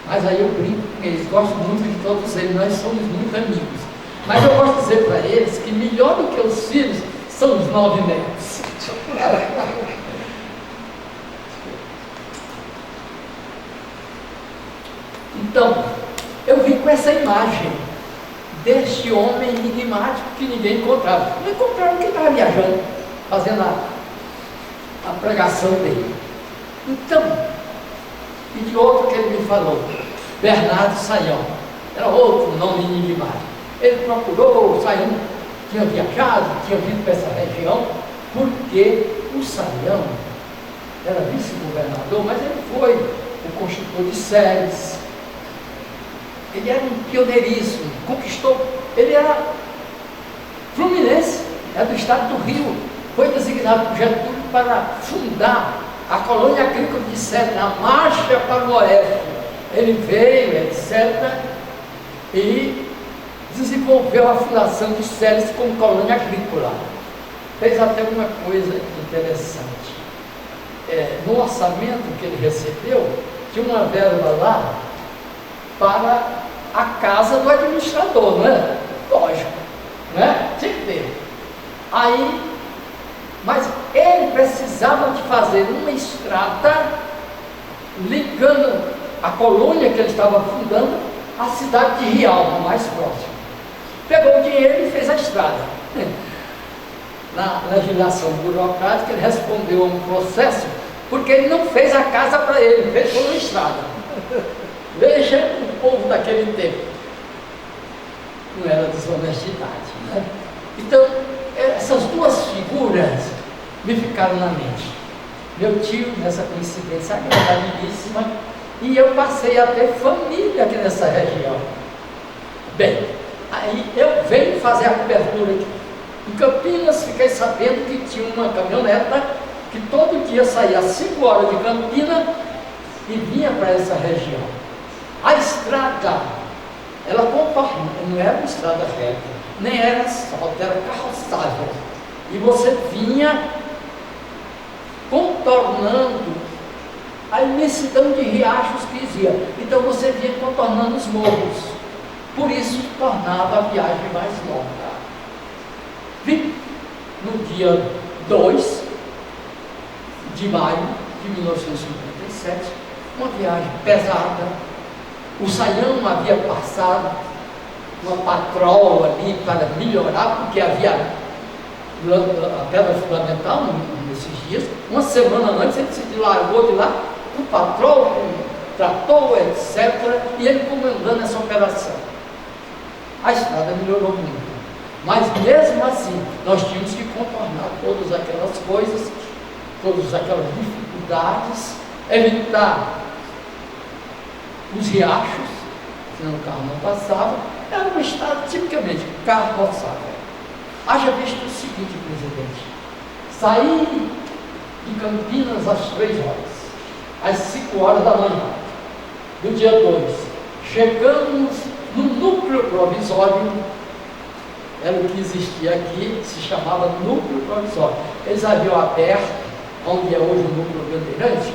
S6: Mas aí eu brinco com eles, gosto muito de todos eles, nós somos muito amigos. Mas eu gosto de dizer para eles que melhor do que os filhos são os 9 netos. Então, eu vim com essa imagem deste homem enigmático que ninguém encontrava. Não encontraram porque estava viajando, fazendo a pregação dele. Então, e de outro que ele me falou, Bernardo Sayão, era outro nome enigmático. Ele procurou, Sayão tinha viajado, tinha vindo para essa região, porque o Sayão era vice-governador, mas ele foi o construtor de Séries. Ele era um pioneiríssimo, conquistou, ele era fluminense, era do estado do Rio, foi designado por Getúlio para fundar a colônia agrícola de Séries, na marcha para o oeste. Ele veio, etc., e desenvolveu a fundação de Séries como colônia agrícola. Fez até uma coisa interessante. No orçamento que ele recebeu, tinha uma verba lá para a casa do administrador, não é? Lógico, não é? Tinha que ter. Aí, mas ele precisava de fazer uma estrada ligando a colônia que ele estava fundando à cidade de Rialma, mais próxima. Pegou o dinheiro e fez a estrada. Na legislação burocrática, ele respondeu a um processo porque ele não fez a casa para ele, fez uma estrada. Veja o povo daquele tempo. Não era desonestidade, né? Então, essas duas figuras me ficaram na mente. Meu tio, nessa coincidência agradabilíssima, e eu passei a ter família aqui nessa região. Bem, aí eu venho fazer a cobertura aqui. Em Campinas, fiquei sabendo que tinha uma caminhoneta que todo dia saía às 5 horas de Campinas e vinha para essa região. A estrada, ela contorna, não era uma estrada reta, nem era asfalto, era carroçável. E você vinha contornando a imensidão de riachos que existia. Então você vinha contornando os morros. Por isso tornava a viagem mais longa. Vi no dia 2 de maio de 1957, uma viagem pesada. O Saião havia passado uma patroa ali para melhorar, porque havia a pedra fundamental nesses dias. Uma semana antes ele se largou de lá, o patrão, com trator, etc., e ele comandando essa operação. A estrada melhorou muito, mas mesmo assim nós tínhamos que contornar todas aquelas coisas, todas aquelas dificuldades, evitar os riachos, senão o carro não passava. Era uma estrada tipicamente carroçável. Haja visto o seguinte, presidente: saí de Campinas às 3 horas, às 5 horas da manhã, do dia 2. Chegamos no núcleo provisório, era o que existia aqui, se chamava núcleo provisório. Eles haviam aberto, onde é hoje o núcleo Bandeirante,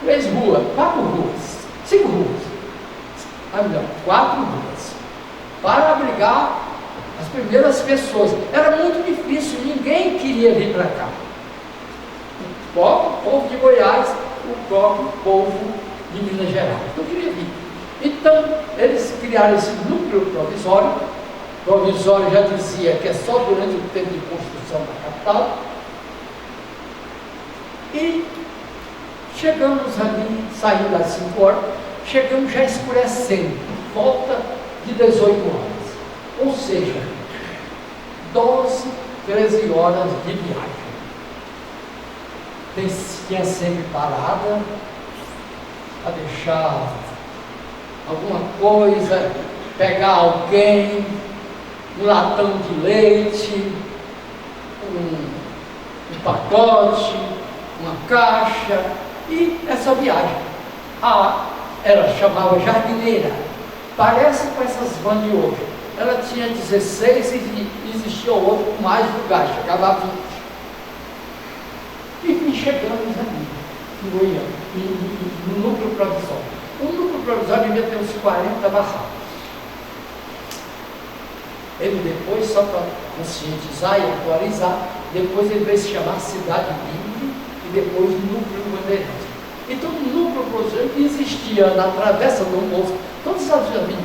S6: 3 ruas, 4 ruas, 5 ruas, 4 ruas, para abrigar as primeiras pessoas. Era muito difícil, ninguém queria vir para cá. O próprio povo de Goiás, o próprio povo de Minas Gerais não queria vir. Então, eles criaram esse núcleo provisório. Provisório já dizia que é só durante o tempo de construção da capital. E chegamos ali, saindo às 5 horas, chegamos já escurecendo, por volta de 18 horas. Ou seja, 12, 13 horas de viagem. Tinha sempre parada para deixar alguma coisa, pegar alguém, um latão de leite, um pacote, uma caixa, e essa viagem. Ela chamava jardineira, parece com essas vans de hoje. Ela tinha 16 e existia outro com mais lugares, chegava a 20. E chegamos ali, em Goiânia, no núcleo provisório. O núcleo provisório devia ter uns 40 barracos. Ele depois, só para conscientizar e atualizar, depois ele veio se chamar Cidade Livre e depois Núcleo Bandeirante. Então o núcleo provisório existia na travessa do Morro, todos os avenidas.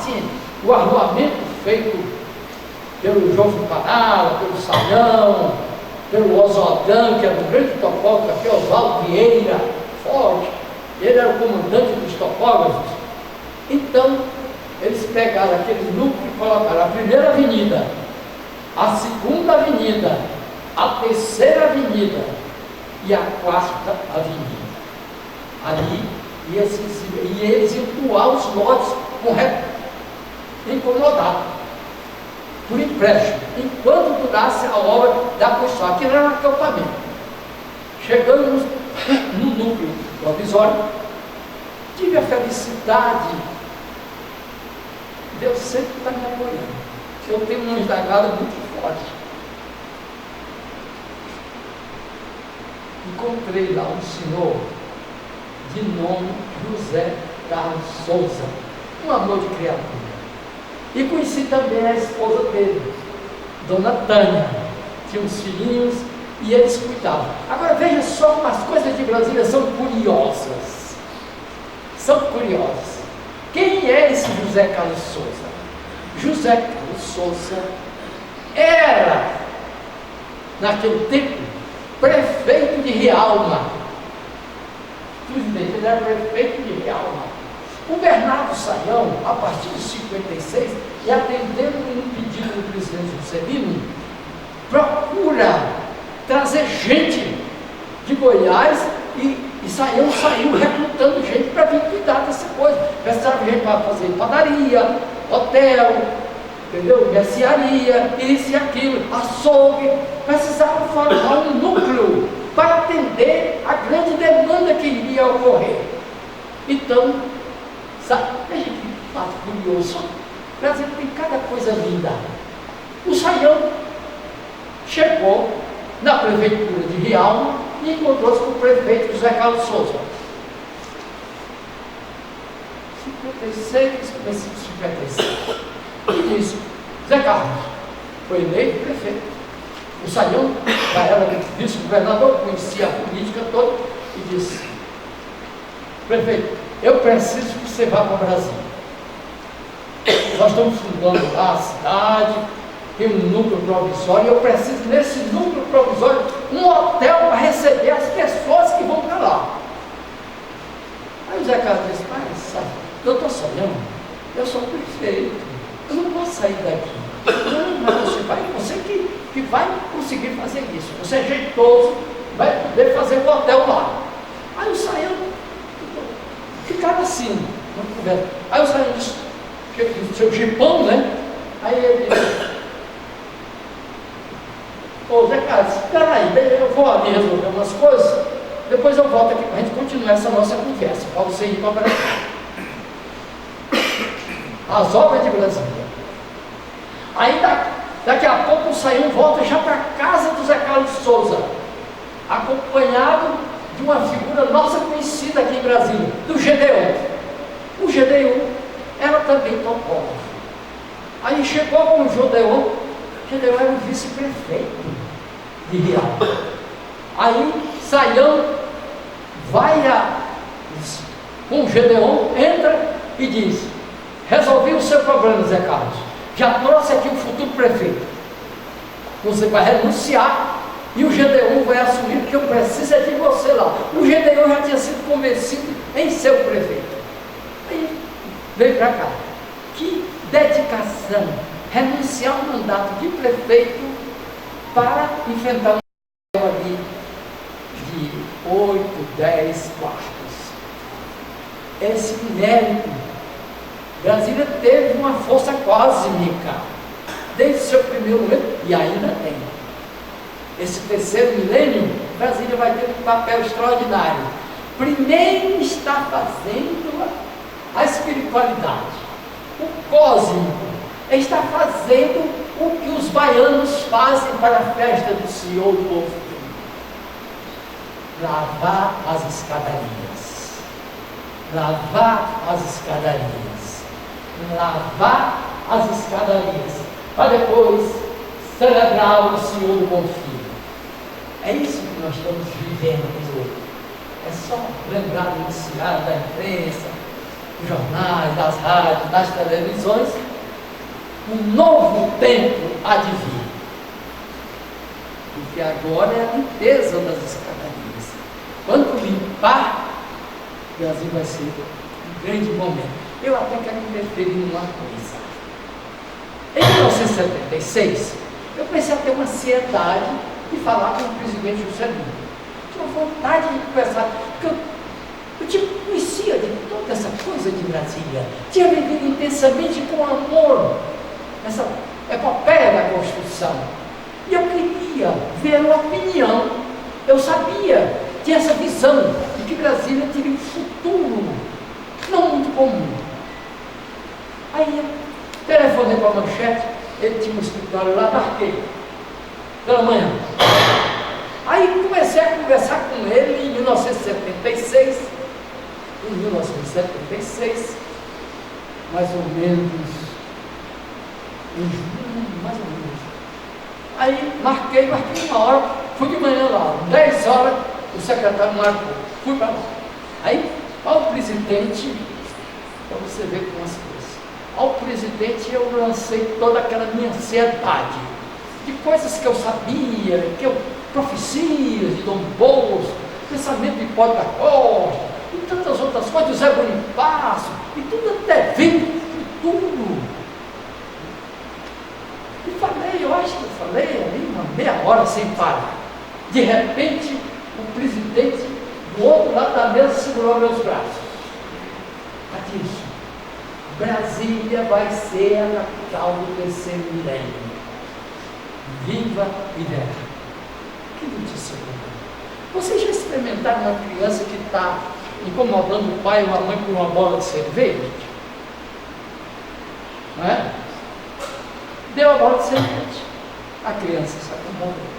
S6: Sim, o arruamento feito pelo João Parala, pelo Saião, pelo Oswaldão, que era um grande topógrafo aqui, Oswaldo Vieira, forte, ele era o comandante dos topógrafos. Então, eles pegaram aquele núcleo e colocaram a primeira avenida, a segunda avenida, a terceira avenida e a quarta avenida. Ali, e eles iam doar os lotes incomodados, por empréstimo, enquanto durasse a obra da construção. Aquilo era um acampamento. Chegamos no núcleo provisório, tive a felicidade, Deus sempre está me apoiando, eu tenho uma indagada muito forte. Encontrei lá um senhor de nome José Carlos Souza, um amor de criatura. E conheci também a esposa dele, Dona Tânia. Tinha uns filhinhos e eles cuidavam. Agora veja só como as coisas de Brasília são curiosas. São curiosas. Quem é esse José Carlos Souza? José Carlos Souza era, naquele tempo, prefeito de Rialma. Presidente, ele era prefeito de Rialma. O Bernardo Saião, a partir de 56, e atendendo um pedido do presidente Juscelino, procura trazer gente de Goiás e saiu recrutando gente para vir cuidar dessa coisa. Precisava de gente para fazer padaria, hotel, entendeu? Mercearia, isso e aquilo, açougue. Precisava formar um núcleo para atender a grande demanda que iria ocorrer. Então, sabe, veja que fato curioso. O Brasil tem cada coisa linda. O Saião chegou na prefeitura de Rialma e encontrou-se com o prefeito José Carlos Souza. 56, comecei em 56. E disse: Zé Carlos foi eleito prefeito. O Saião já era vice-governador, conhecia a política toda, e disse: prefeito, eu preciso que você vá para o Brasil. Nós estamos fundando lá a cidade, tem um núcleo provisório, e eu preciso, nesse núcleo provisório, um hotel para receber as pessoas que vão para lá. Aí o Zé Carlos disse: mas, doutor Saião, eu sou prefeito, eu não posso sair daqui. Não, mas você que vai conseguir fazer isso. Você é jeitoso, vai poder fazer um hotel lá. Aí o Saião ficava assim, na conversa. Aí o Saião disse, o seu jipão, né? Aí ele disse: ô Zé Carlos, espera aí, eu vou ali resolver umas coisas, depois eu volto aqui para a gente continuar essa nossa conversa, para você ir para o Brasil. As obras de Brasília. Aí daqui a pouco o Saião volta já para a casa do Zé Carlos Souza, acompanhado de uma figura nossa conhecida aqui em Brasília, do Gedeon. O Gedeon era também topógrafo. Aí chegou com o Gedeon era o vice-prefeito de Rialma. Aí Saião vai com o Gedeon, entra e diz: resolvi o seu problema, Zé Carlos. Já trouxe aqui o futuro prefeito. Você vai renunciar e o Gedeon vai assumir, porque eu preciso é de você lá. O Gedeon já tinha sido convencido em ser o prefeito. Aí veio para cá. Que dedicação! Renunciar ao mandato de prefeito para enfrentar um ali de 8, 10 quartos. Esse mérito, Brasília teve uma força cósmica desde o seu primeiro momento, e ainda tem. Esse terceiro milênio, Brasília vai ter um papel extraordinário. Primeiro está fazendo a espiritualidade, o cósmico está fazendo o que os baianos fazem para a festa do Senhor do Povo, lavar as escadarias, lavar as escadarias, lavar as escadarias, para depois celebrar o Senhor do Bom Filho. É isso que nós estamos vivendo hoje. É só lembrar do noticiário da imprensa, dos jornais, das rádios, das televisões. Um novo tempo há de vir. Porque agora é a limpeza das escadarias. Quando limpar, o Brasil vai ser um grande momento. Eu até quero me referir em uma coisa. Em 1976, eu comecei a ter uma ansiedade de falar com o presidente Juscelino. Tinha vontade de conversar, porque eu te conhecia de toda essa coisa de Brasília. Tinha vivido intensamente com amor essa epopeia da Constituição. E eu queria ver uma opinião. Eu sabia, tinha essa visão de que Brasília teria um futuro não muito comum. Aí eu telefonei para a Manchete, ele tinha um escritório lá, marquei pela manhã. Aí comecei a conversar com ele em 1976, mais ou menos em junho, mais ou menos. Aí marquei uma hora, fui de manhã lá, 10 horas, o secretário marcou, fui para lá. Aí, ao presidente, para você ver como as coisas, ao presidente eu lancei toda aquela minha ansiedade, de coisas que eu sabia, profecias de Dom Bosco, pensamento de Hipólito da Costa, e tantas outras coisas, de Zé Bonifácio, e tudo até vindo futuro. E falei, eu acho que eu falei ali uma meia hora sem parar. De repente, o presidente do outro lado da mesa segurou meus braços. Adilson, Brasília vai ser a capital do terceiro milênio. Viva Ibera! Que notícia boa! Vocês já experimentaram uma criança que está incomodando o pai ou a mãe com uma bola de cerveja? Não é? Deu a bola de cerveja. A criança se acomodou.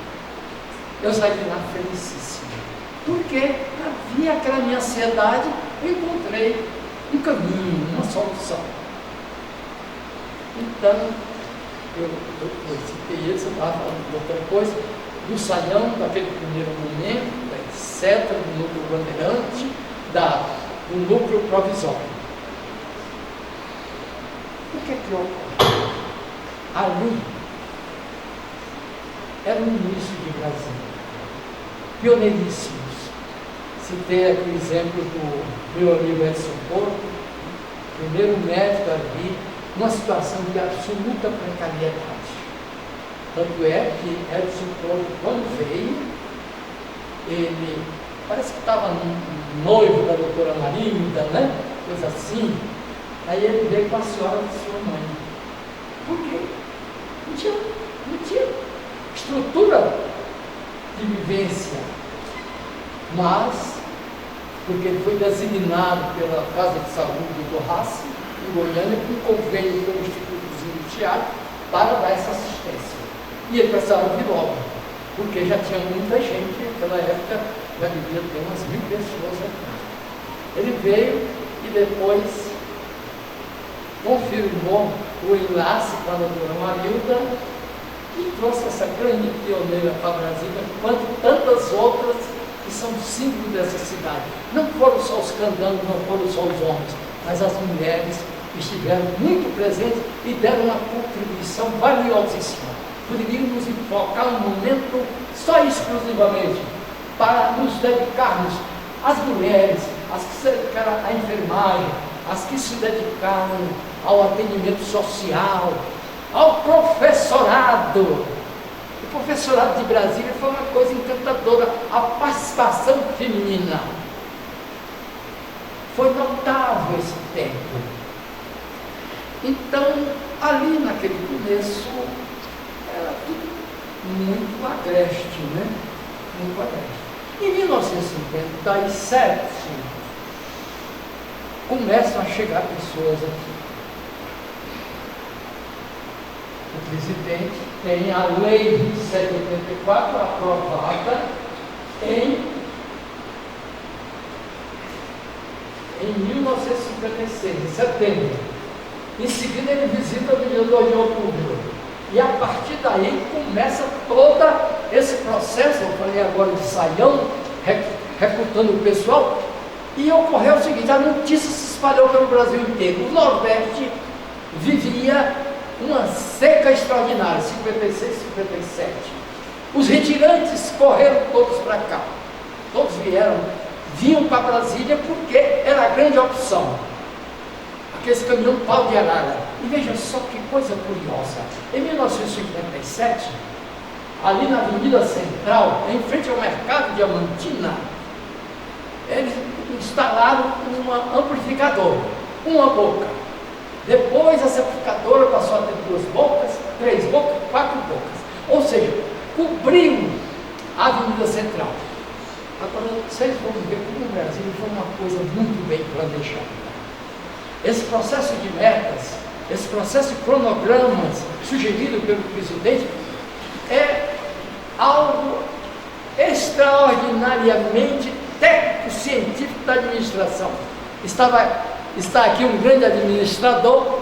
S6: Eu saí de lá felicíssimo. Porque havia aquela minha ansiedade, eu encontrei um caminho, uma solução. Então, eu citei isso, eu estava falando de outra coisa, do Saião, daquele primeiro momento, etc., do núcleo bandeirante, do núcleo provisório. O que é que ocorre? Ali era o início de Brasília, pioneiríssimos. Citei aqui o exemplo do meu amigo Edson Porto, primeiro médico ali, numa situação de absoluta precariedade. Tanto é que Edson Porto, quando veio, ele parece que estava noivo da doutora Marinda, né? Coisa assim. Aí ele veio com a senhora de sua mãe. Por quê? Não tinha estrutura de vivência. Mas, porque ele foi designado pela Casa de Saúde do Raci, em Goiânia, com convênio com o Instituto Judiciário para dar essa assistência. E ele precisava vir logo, porque já tinha muita gente, naquela época já devia ter umas 1000 pessoas aqui. Ele veio e depois confirmou o enlace com a doutora Marilda e trouxe essa grande pioneira para Brasília, quanto tantas outras que são símbolo dessa cidade. Não foram só os candangos, não foram só os homens, mas as mulheres estiveram muito presentes e deram uma contribuição valiosíssima. Poderíamos enfocar um momento só exclusivamente para nos dedicarmos às mulheres, as que se dedicaram à enfermagem, as que se dedicaram ao atendimento social, ao professorado. O professorado de Brasília foi uma coisa encantadora, a participação feminina. Foi notável esse tempo. Então, ali naquele começo, era tudo muito agreste, né? Muito agreste. Em 1957, começam a chegar pessoas aqui. O presidente tem a lei 2784 aprovada em 1956, em setembro. Em seguida ele visita no dia 2 de outubro. E a partir daí começa todo esse processo, eu falei agora de Saião, recrutando o pessoal, e ocorreu o seguinte, a notícia se espalhou pelo Brasil inteiro. O Nordeste vivia uma seca extraordinária, 56, 57. Os retirantes correram todos para cá. Todos vinham para Brasília porque era a grande opção. Aqueles caminhão pau de arara. E veja só que coisa curiosa. Em 1957, ali na Avenida Central, em frente ao Mercado Diamantina, eles instalaram um amplificador, uma boca. Depois essa amplificadora passou a ter 2 bocas, 3 bocas, 4 bocas. Ou seja, cobriu a Avenida Central. Agora, vocês vão ver como o Brasil foi uma coisa muito bem planejada. Esse processo de metas, esse processo de cronogramas sugerido pelo presidente é algo extraordinariamente técnico-científico da administração. Está aqui um grande administrador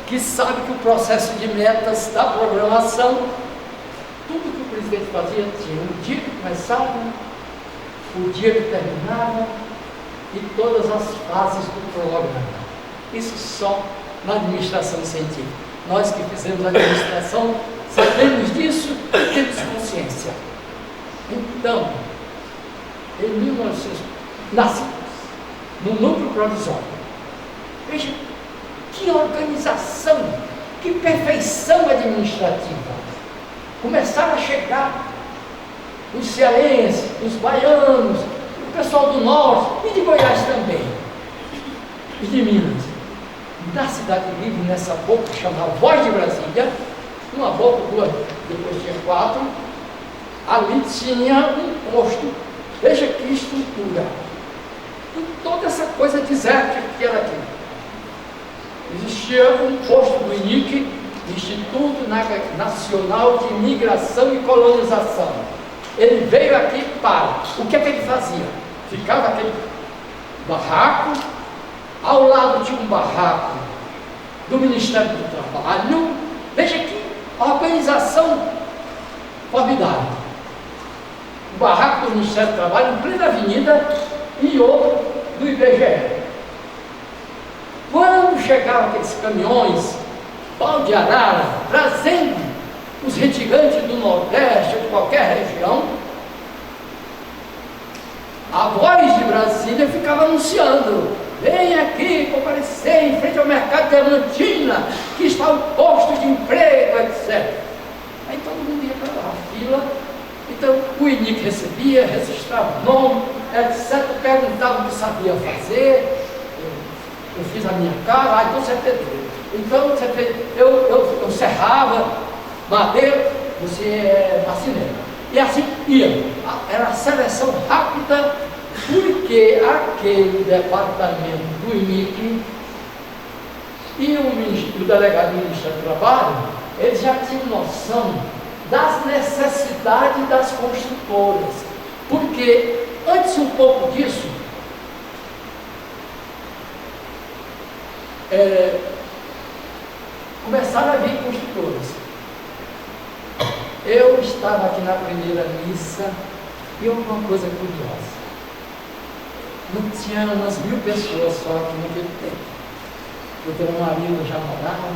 S6: que sabe que o processo de metas da programação, tudo que o presidente fazia tinha um dia que começava, o dia que terminava e todas as fases do programa. Isso só na administração científica. Nós que fizemos administração sabemos disso e temos consciência. Então, em 1900, nascemos no núcleo provisório. Veja que organização, que perfeição administrativa. Começaram a chegar os cearenses, os baianos, o pessoal do norte e de Goiás também, e de Minas. Na Cidade Livre, nessa boca chamada Voz de Brasília, uma boca, duas, depois tinha 4, ali tinha um posto. Veja que estrutura. E toda essa coisa desértica que era aqui. Existia um posto do INIC, Instituto Nacional de Imigração e Colonização. Ele veio aqui para... O que é que ele fazia? Ficava aquele barraco, ao lado tinha um barraco do Ministério do Trabalho. Veja que organização formidável. O barraco do Ministério do Trabalho, em plena avenida, e outro do IBGE. Quando chegavam aqueles caminhões, pau de arara, trazendo os retirantes do Nordeste ou de qualquer região, a Voz de Brasília ficava anunciando: vem aqui comparecer em frente ao mercado de Diamantina, que está o posto de emprego, etc. Aí todo mundo ia para lá, a fila. Então o INIC recebia, registrava o nome, etc. Perguntava o que sabia fazer. Eu fiz a minha cara, então você fez. Então você fez. Eu serrava madeira, você é marceneiro. E assim ia. Era a seleção rápida, porque aquele departamento do INIC e o delegado do Ministério do Trabalho, eles já tinham noção das necessidades das construtoras. Porque antes um pouco disso, começaram a vir construtoras. Eu estava aqui na primeira missa e houve uma coisa curiosa. Não tinha umas 1000 pessoas só aqui naquele tempo. O teu marido já morava.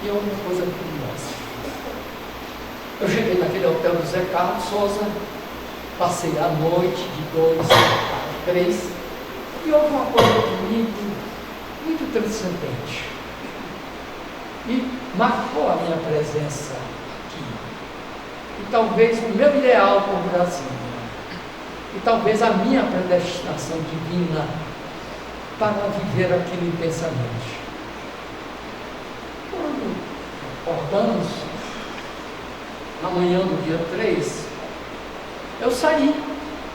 S6: E houve uma coisa curiosa. Eu cheguei naquele hotel do Zé Carlos Souza, passei a noite de 2 a 3 e houve uma coisa comigo muito transcendente. E marcou a minha presença aqui. E talvez o meu ideal por Brasília. E talvez a minha predestinação divina para viver aquilo intensamente. Quando acordamos, na manhã do dia 3, eu saí,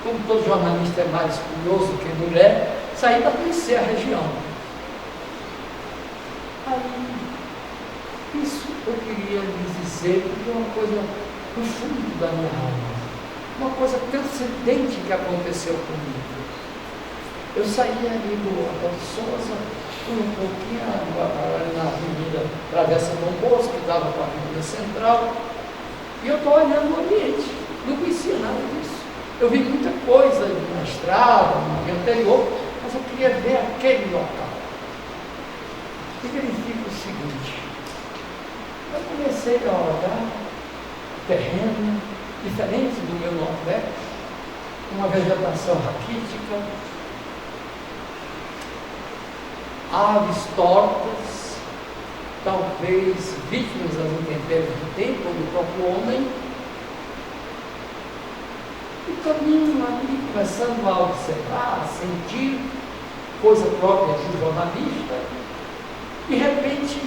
S6: como todo jornalista é mais curioso que mulher, saí para conhecer a região. Aí, isso eu queria lhes dizer, porque é uma coisa no fundo da minha alma, uma coisa transcendente que aconteceu comigo. Eu saí ali do Hotel de Souza, fui um pouquinho ali na avenida Travessa Dom Bosco, que dava para a Avenida Central, e eu estou olhando o ambiente, não conhecia nada disso. Eu vi muita coisa na estrada, no dia anterior, mas eu queria ver aquele local. E verifico o seguinte: eu comecei a olhar o terreno diferente do meu Nordeste, uma vegetação raquítica, aves tortas, talvez vítimas das intempéries do tempo, do próprio homem, e caminho ali, começando a observar, a sentir, coisa própria de jornalista, e de repente,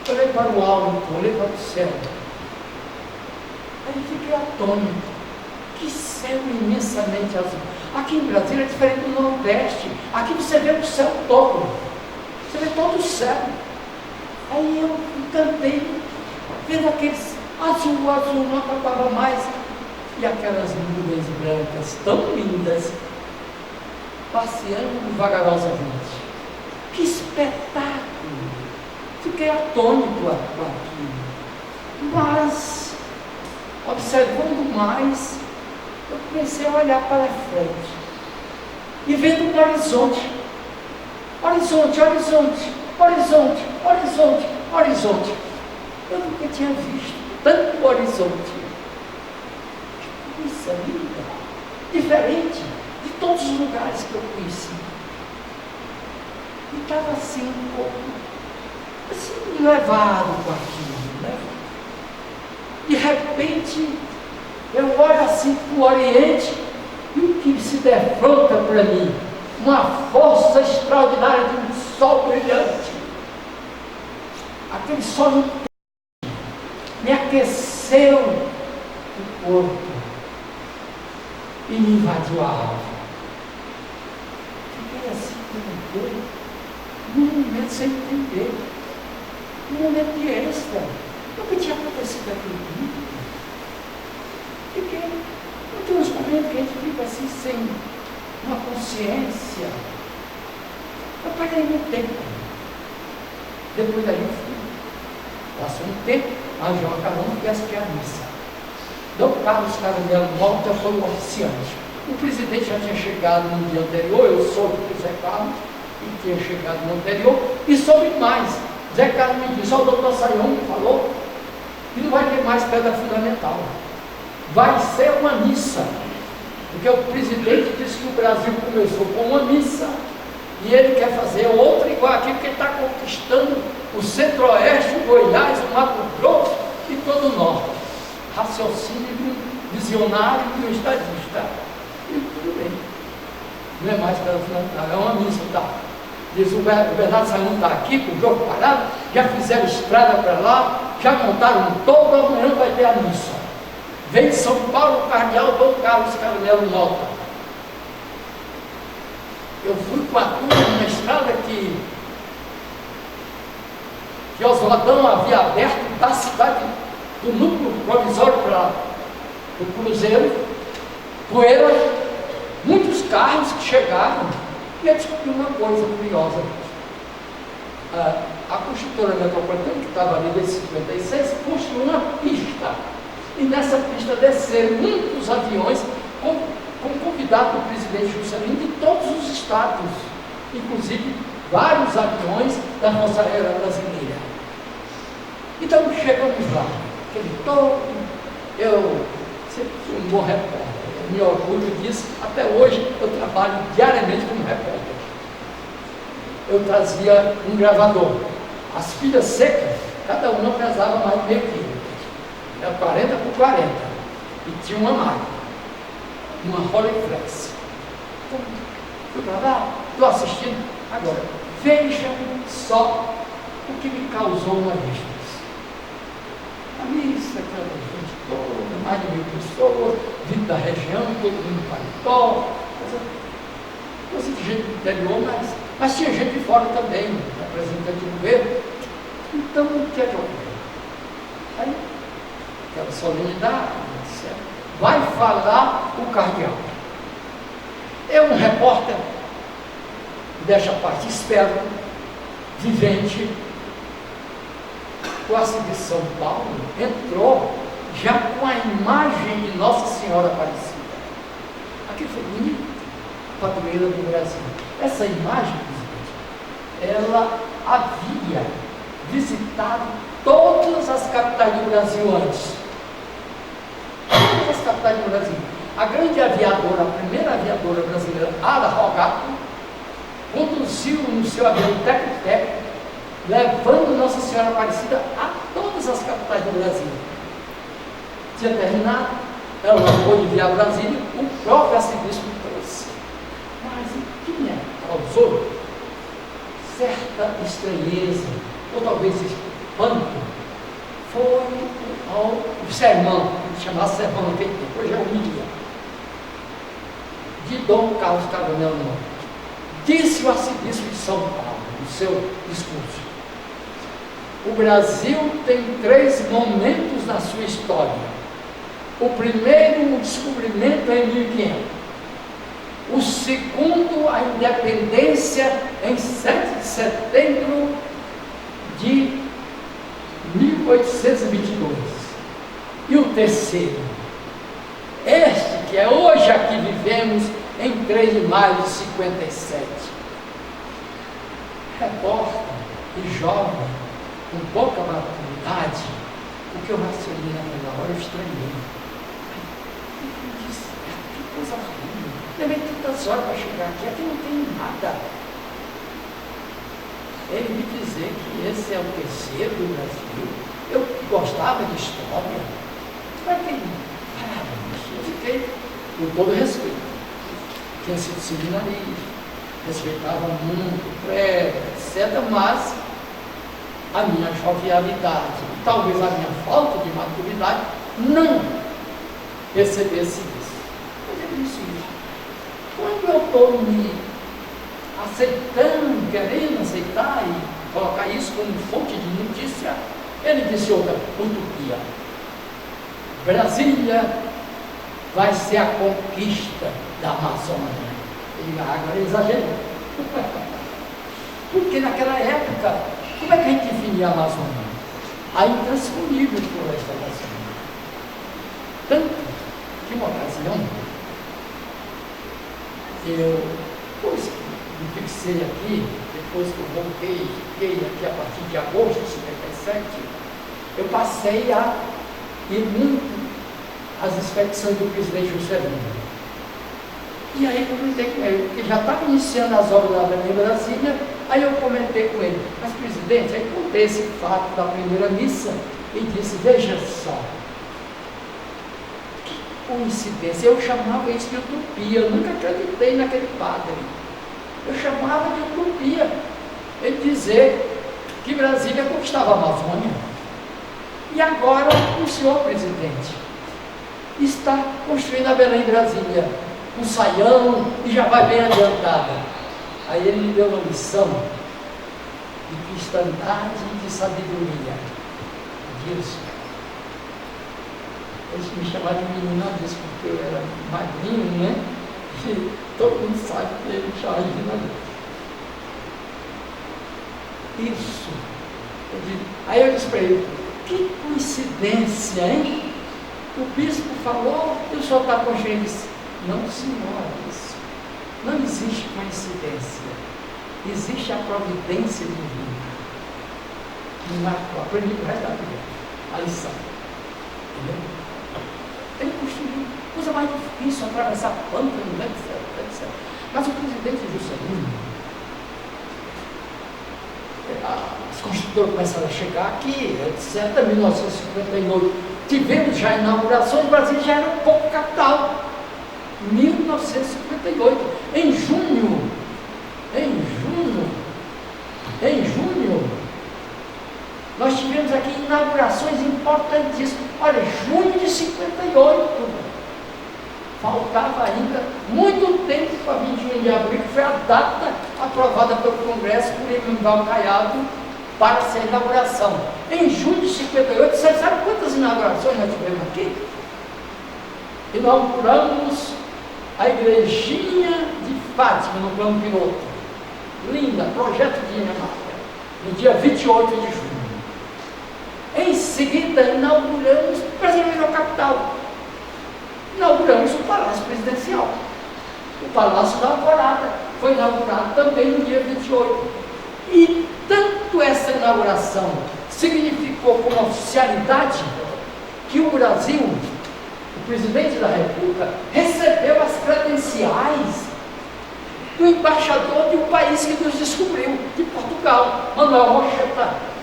S6: olhei para o alto, olhei para o céu. Aí fiquei atônito. Que céu imensamente azul. Aqui em Brasília é diferente do Nordeste. Aqui você vê o céu todo. Você vê todo o céu. Aí eu encantei, vendo aqueles azul, não acabava mais. E aquelas nuvens brancas tão lindas, passeando vagarosamente. Que espetáculo! Fiquei atônito com aquilo. Mas, observando mais, eu comecei a olhar para frente e vendo um horizonte. Horizonte, horizonte, horizonte, horizonte, horizonte. Eu nunca tinha visto tanto horizonte. Que coisa linda, diferente de todos os lugares que eu conheci. E estava assim um pouco assim, levado com aquilo, né? De repente, eu olho assim para o Oriente e o que se defronta para mim? Uma força extraordinária de um sol brilhante. Aquele sol me aqueceu o corpo e me invadiu a alma. Fiquei assim com num momento sem entender, num momento de êxtase. O que tinha acontecido aquele dia? Fiquei, não tem uns momentos que a gente fica assim sem uma consciência. Eu parei no tempo. Depois daí eu fui. Passou um tempo, a João Carlão fui assistir a missa. Dom Carlos Caramelo Malta foi o oficiante. O presidente já tinha chegado no dia anterior, eu soube que o Zé Carlos tinha chegado no anterior, e soube mais. Zé Carlos me disse, o doutor Sayão me falou que não vai ter mais pedra fundamental. Vai ser uma missa. Porque o presidente disse que o Brasil começou com uma missa e ele quer fazer outra igual aqui, porque ele está conquistando o centro-oeste, o Goiás, o Mato Grosso e todo o norte. Raciocínio de um visionário e de um estadista. E tudo bem. Não é mais pedra fundamental, é uma missa, tá? Diz o Bernardo Sayão está aqui com o jogo parado, já fizeram estrada para lá, já montaram todo, amanhã vai ter a missa. Vem de São Paulo, o cardeal Dom Carlos Caramelo Malta. Eu fui com a turma numa estrada que Oswaldão havia aberto da cidade, do núcleo provisório para o Cruzeiro, poeira, muitos carros que chegaram, e eu descobri uma coisa curiosa. A construtora metropolitana, que estava ali desde 56, construiu uma pista. E nessa pista desceram muitos aviões com convidado do presidente Juscelino de todos os estados, inclusive vários aviões da Força Aérea Brasileira. Então chegamos lá, aquele todo, eu sempre fui um bom repórter, eu me orgulho disso, até hoje eu trabalho diariamente como repórter. Eu trazia um gravador, as pilhas secas, cada uma pesava mais de meio quilo. Era 40 por 40. E tinha uma máquina, uma Rolleiflex. Então, fui para lá, estou assistindo. Agora, veja só o que me causou uma vez. A missa, aquela gente toda, mais de 1000 pessoas, vindo da região, todo mundo paletó, coisa de gente do interior, mas tinha gente de fora também, representante do governo. Então, o que é que eu vejo? Aí, aquela solenidade, etc. Vai falar o cardeal. Eu, um repórter, desta parte, espero, vivente, o arcebispo de São Paulo entrou já com a imagem de Nossa Senhora Aparecida. Aquilo foi bonito, padroeira do Brasil. Essa imagem, ela havia visitado todas as capitais do Brasil antes. Todas as capitais do Brasil. A grande aviadora, a primeira aviadora brasileira, Ada Rogato, conduziu no seu avião Tec-Tec, levando Nossa Senhora Aparecida a todas as capitais do Brasil. Tinha terminado, ela foi enviar a Brasília, o próprio arcebispo trouxe. Mas o que me causou certa estranheza, ou talvez espanto, foi o sermão, chamado sermão naquele tempo, hoje é homilia, de Dom Carlos Caramelo Malta. Disse o arcebispo de São Paulo, no seu discurso: o Brasil tem 3 momentos na sua história. O primeiro, o descobrimento em 1500. O segundo, a independência em 7 de setembro de 1822. E o terceiro, este que é hoje aqui vivemos, em 3 de maio de 57. Repórter e jovem, com pouca maturidade, o que eu raciocinei naquela hora, eu estranhei. Eu disse, que coisa ruim, levei tantas horas para chegar aqui não tem nada. Ele me dizer que esse é o terceiro do Brasil. Eu gostava de história, Para quem? Eu fiquei com todo respeito. Tinha sido seminarista, respeitava muito, prega, etc. Mas a minha jovialidade, talvez a minha falta de maturidade, não percebesse isso. Mas ele disse isso. Quando eu estou me aceitando, querendo aceitar e colocar isso como fonte de notícia, ele disse outra utopia. Brasília vai ser a conquista da Amazônia. Ele agora exagerou. Porque naquela época, como é que a gente definia a Amazônia? A intransponível floresta amazônica. Tanto que uma ocasião, eu, depois que me fixei aqui, depois que eu voltei, fiquei aqui a partir de agosto de 57, eu passei a ir muito às expedições do presidente Juscelino. E aí eu comentei com ele, porque já estava iniciando as obras da Avenida Brasília, aí eu comentei com ele, mas presidente, aí contei esse fato da primeira missa e disse, veja só, que coincidência, eu chamava isso de utopia, eu nunca acreditei naquele padre, eu chamava de utopia, ele dizer que Brasília conquistava a Amazônia. E agora o senhor presidente está construindo a Belém Brasília, um saião e já vai bem adiantada. Aí ele me deu uma lição de cristandade e de sabedoria. Disso. Eles me chamaram de menino disso porque eu era magrinho, né? E todo mundo sabe que ele chama de menino. Isso. Aí eu disse para ele, que coincidência, hein? O bispo falou que o senhor está construindo isso. Não, senhores, não existe coincidência, existe a providência divina. Eu aprendi o resto da vida, a lição. Entendeu? Ele construiu, coisa mais difícil, atravessar pântano, etc. Mas o presidente Juscelino, as construtoras começaram a chegar aqui, etc. 1958, tivemos já inaugurações, o Brasil já era um pouco capital. 1958, em junho, nós tivemos aqui inaugurações importantíssimas. Olha, junho de 58, faltava ainda muito tempo para 21 de abril, que foi a data aprovada pelo Congresso por Emmanuel Caiado para essa inauguração. Em junho de 58, você sabe quantas inaugurações nós tivemos aqui? Inauguramos a igrejinha de Fátima, no plano piloto. Linda, projeto de Dinamarca, no dia 28 de junho. Em seguida, inauguramos o Brasil virou capital. Inauguramos o Palácio Presidencial. O Palácio da Alvorada foi inaugurado também no dia 28. E tanto essa inauguração significou como oficialidade que o Brasil, o presidente da República, recebeu as credenciais do embaixador de um país que nos descobriu, de Portugal, Manuel Rocheta.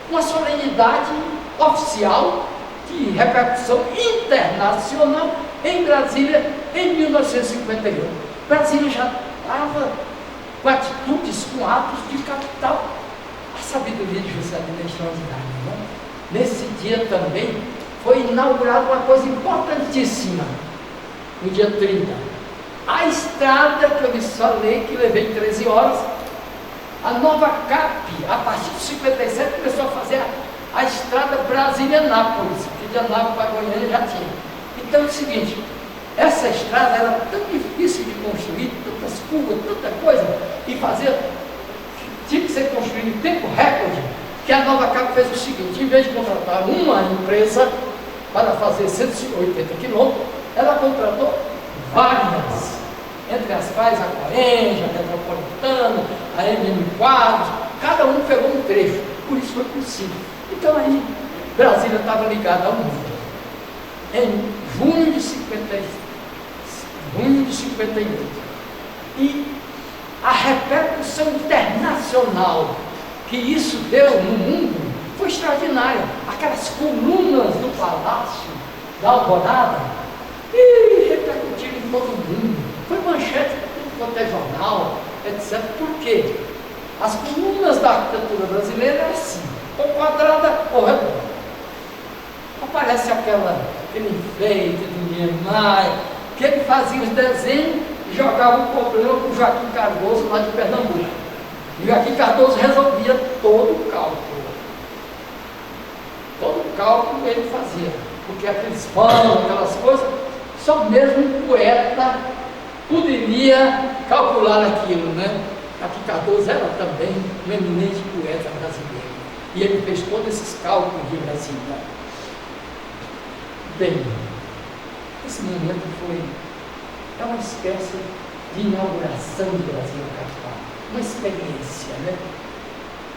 S6: Uma solenidade oficial de repercussão internacional em Brasília em 1958. Brasília já estava com atitudes, com atos de capital. A sabedoria de Juscelino é extraordinária, não? Nesse dia também foi inaugurada uma coisa importantíssima, no dia 30. A estrada que eu lhes falei, que levei 13 horas, a nova CAP, a partir de 57, começou a fazer a estrada Brasília-Anápolis, porque de Anápolis para Goiânia já tinha. Então é o seguinte, essa estrada era tão difícil de construir, tantas curvas, tanta coisa, e fazer, tinha que ser construída em tempo recorde, que a nova CAP fez o seguinte, em vez de contratar uma empresa para fazer 180 quilômetros, ela contratou várias, entre as quais a Coenja, a Metropolitana, a MM Quadros, cada um pegou um trecho, por isso foi possível. Então aí, Brasília estava ligada ao mundo. Em junho de 58. E a repercussão internacional que isso deu no mundo foi extraordinária. Aquelas colunas do palácio da Alvorada e repercutiram em todo mundo. Foi manchete de tudo quanto é jornal, etc. Por quê? As colunas da arquitetura brasileira é assim, ou quadrada ou redonda. Aparece aquele enfeite do Niemeyer, que ele fazia os desenhos e jogava o problema para o Joaquim Cardoso lá de Pernambuco. E o Joaquim Cardoso resolvia todo o cálculo. Todo o cálculo ele fazia. Porque aqueles panos, aquelas coisas, só mesmo um poeta poderia calcular aquilo, né? Joaquim Cardoso era também um eminente poeta brasileiro. E ele fez todos esses cálculos de Brasília. Bem, esse momento é uma espécie de inauguração do Brasil capital, uma experiência, né?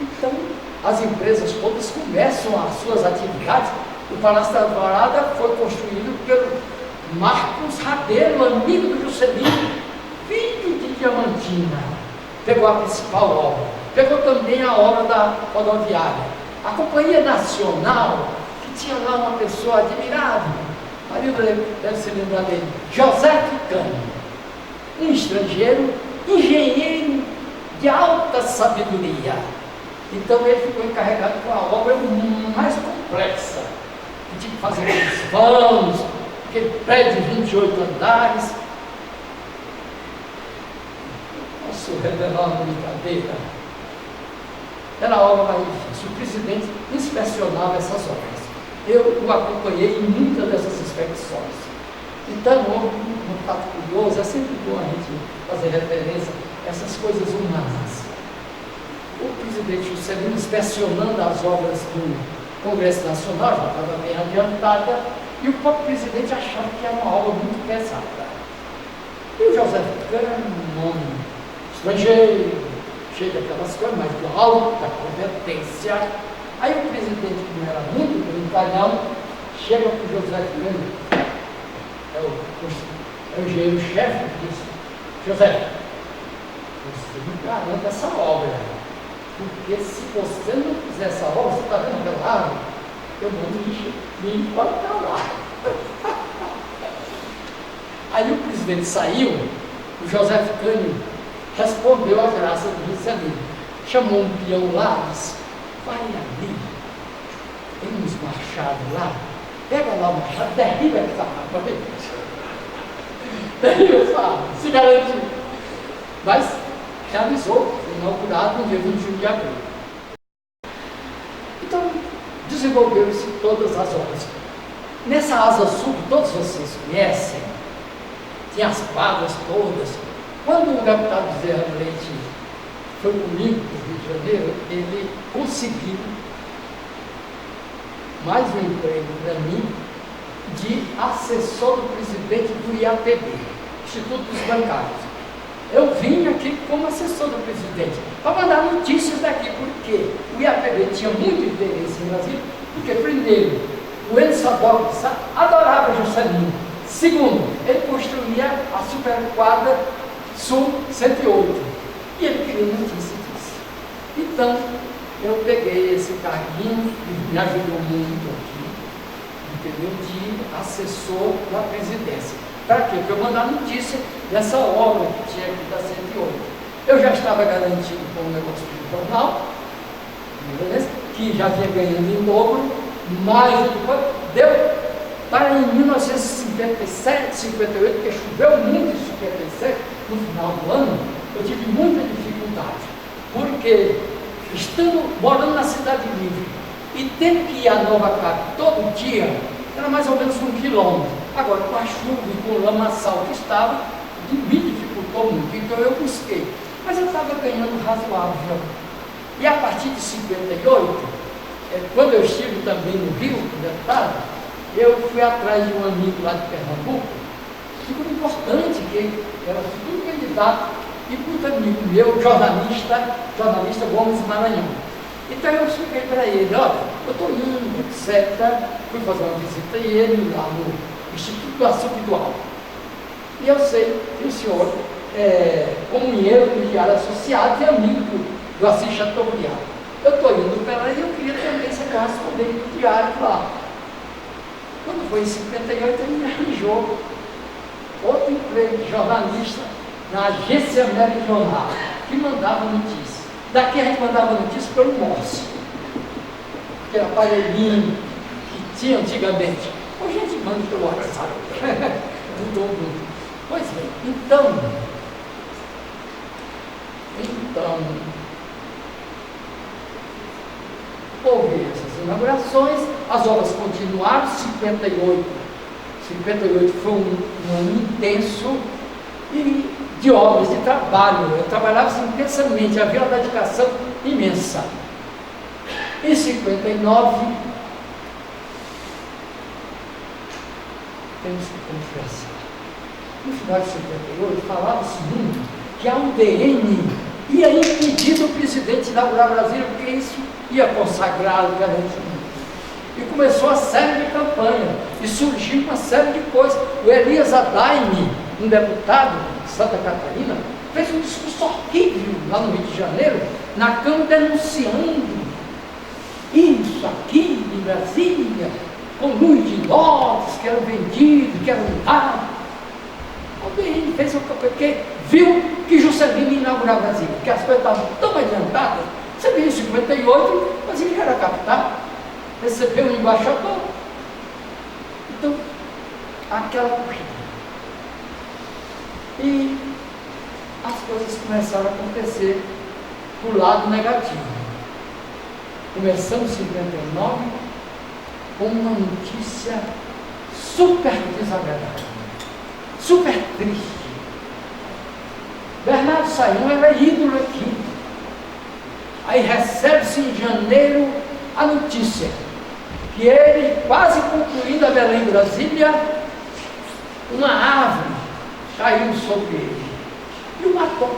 S6: Então, as empresas todas começam as suas atividades. O Palácio da Alvorada foi construído pelo Marcos Rabelo, amigo do Juscelino, filho de Diamantina. Pegou a principal obra, pegou também a obra da rodoviária. A Companhia Nacional, que tinha lá uma pessoa admirável, Maria deve se lembrar dele, José Ficani, um estrangeiro, engenheiro de alta sabedoria. Então ele ficou encarregado com a obra mais complexa, que tinha que fazer aqueles vanos, aquele prédio de 28 andares. Posso revelar uma brincadeira? Era a obra mais difícil. O presidente inspecionava essas obras. Eu o acompanhei em muitas dessas inspeções. Então, um fato curioso, é sempre bom a gente fazer referência a essas coisas humanas. O presidente Juscelino inspecionando as obras do Congresso Nacional, já estava bem adiantada, e o próprio presidente achava que era uma obra muito pesada. E o José Ficani, um homem estrangeiro, cheio daquelas coisas, mas de alta competência. Aí o presidente, que não era muito brincalhão, chega para o José Ficani, é o engenheiro-chefe, e disse: José, você me garanta essa obra, porque se você não fizer essa obra, você está vendo aquela árvore? Eu mando me para lá. Aí o presidente saiu, o José Ficani respondeu à graça do Juscelino, chamou um peão lá e disse: vai ali, tem uns machados lá, pega lá o machado, derriba essa árvore. Derriba essa árvore, se garantiu. Mas realizou, foi inaugurado no dia 21 de abril. Então, desenvolveram-se todas as obras. Nessa asa sul, que todos vocês conhecem, tinha as quadras todas. Quando o deputado Zé Leite foi comigo para o Rio de Janeiro, ele conseguiu mais um emprego para mim de assessor do presidente do IAPB, Instituto dos Bancários. Eu vim aqui como assessor do presidente para mandar notícias daqui, porque o IAPB tinha muito interesse no Brasil, porque primeiro, o Enzo Sadoc adorava Juscelino. Segundo, ele construía a superquadra Sul 108 e ele queria notícia disso. Então, eu peguei esse carguinho e me ajudou muito aqui, entendeu? De assessor da presidência. Para quê? Para eu mandar notícia dessa obra que tinha aqui da 108. Eu já estava garantido com o negócio do jornal, beleza? Que já vinha ganhando em dobro, mas depois deu para em 1957, 58, porque choveu muito em 57, no final do ano, eu tive muita dificuldade, porque estando morando na Cidade Livre e tendo que ir a Nova Cap todo dia, era mais ou menos 1 quilômetro. Agora, com a chuva e com o lamaçal que estava, me dificultou muito, então eu busquei. Mas eu estava ganhando razoável. E a partir de 58, quando eu estive também no Rio, deputado, eu fui atrás de um amigo lá de Pernambuco, figura importante, que era futuro candidato, e muito amigo meu, jornalista Gomes Maranhão. Então eu expliquei para ele: olha, eu estou indo, etc. Fui fazer uma visita a ele lá no Instituto do Açúcar do Alto. E eu sei que o senhor é comunheiro do Diário Associado e amigo do Assis Chateaubriand. Eu estou indo para lá e eu queria também ser correspondente do Diário lá. Quando foi em 58, ele me arranjou outro emprego de jornalista na Agência América Jornal, que mandava notícia. Daqui a gente mandava notícia pelo Morse, aquele aparelhinho que tinha antigamente. Hoje a gente manda pelo WhatsApp. Mudou muito. Pois bem, então, houve essas inaugurações, as obras continuaram. 58 foi um ano intenso e de obras, de trabalho. Eu trabalhava assim, intensamente, havia uma dedicação imensa. Em 59, temos que confessar, no final de 58, falava-se muito que a UDN ia impedir do presidente inaugurar Brasília, porque isso ia consagrá-lo perante o mundo. E começou a série de campanha, e surgiu uma série de coisas. O Elias Adaime, um deputado de Santa Catarina, fez um discurso horrível lá no Rio de Janeiro, na Câmara, denunciando isso aqui em Brasília, com luz de lotes que eram vendidos, que eram dados. Alguém fez uma campanha, porque viu que Juscelino ia inaugurar Brasília, que as coisas estavam tão adiantadas. Você viu em 58, Brasília já era capital, recebeu um embaixador. Então, aquela corrida. E as coisas começaram a acontecer do lado negativo. Começamos em 59 com uma notícia super desagradável, super triste. Bernardo Sayão era ídolo aqui. Aí recebe-se em janeiro a notícia que ele, quase concluindo a Belém Brasília, uma árvore caiu sobre ele e o matou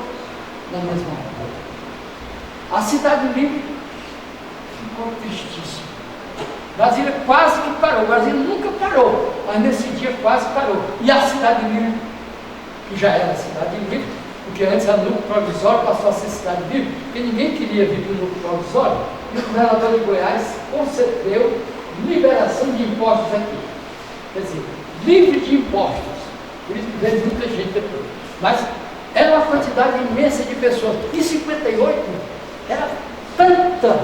S6: na mesma hora. A Cidade Livre ficou tristíssima. Brasília quase que parou. Brasília nunca parou, mas nesse dia quase parou. E a Cidade Livre, que já era a Cidade Livre, porque antes era núcleo provisório, passou a ser Cidade Livre, porque ninguém queria vir para o núcleo provisório, e o governador de Goiás concedeu liberação de impostos aqui. Quer dizer, livre de impostos. Por isso que veio muita gente depois. Mas era uma quantidade imensa de pessoas. Em 58, era tanta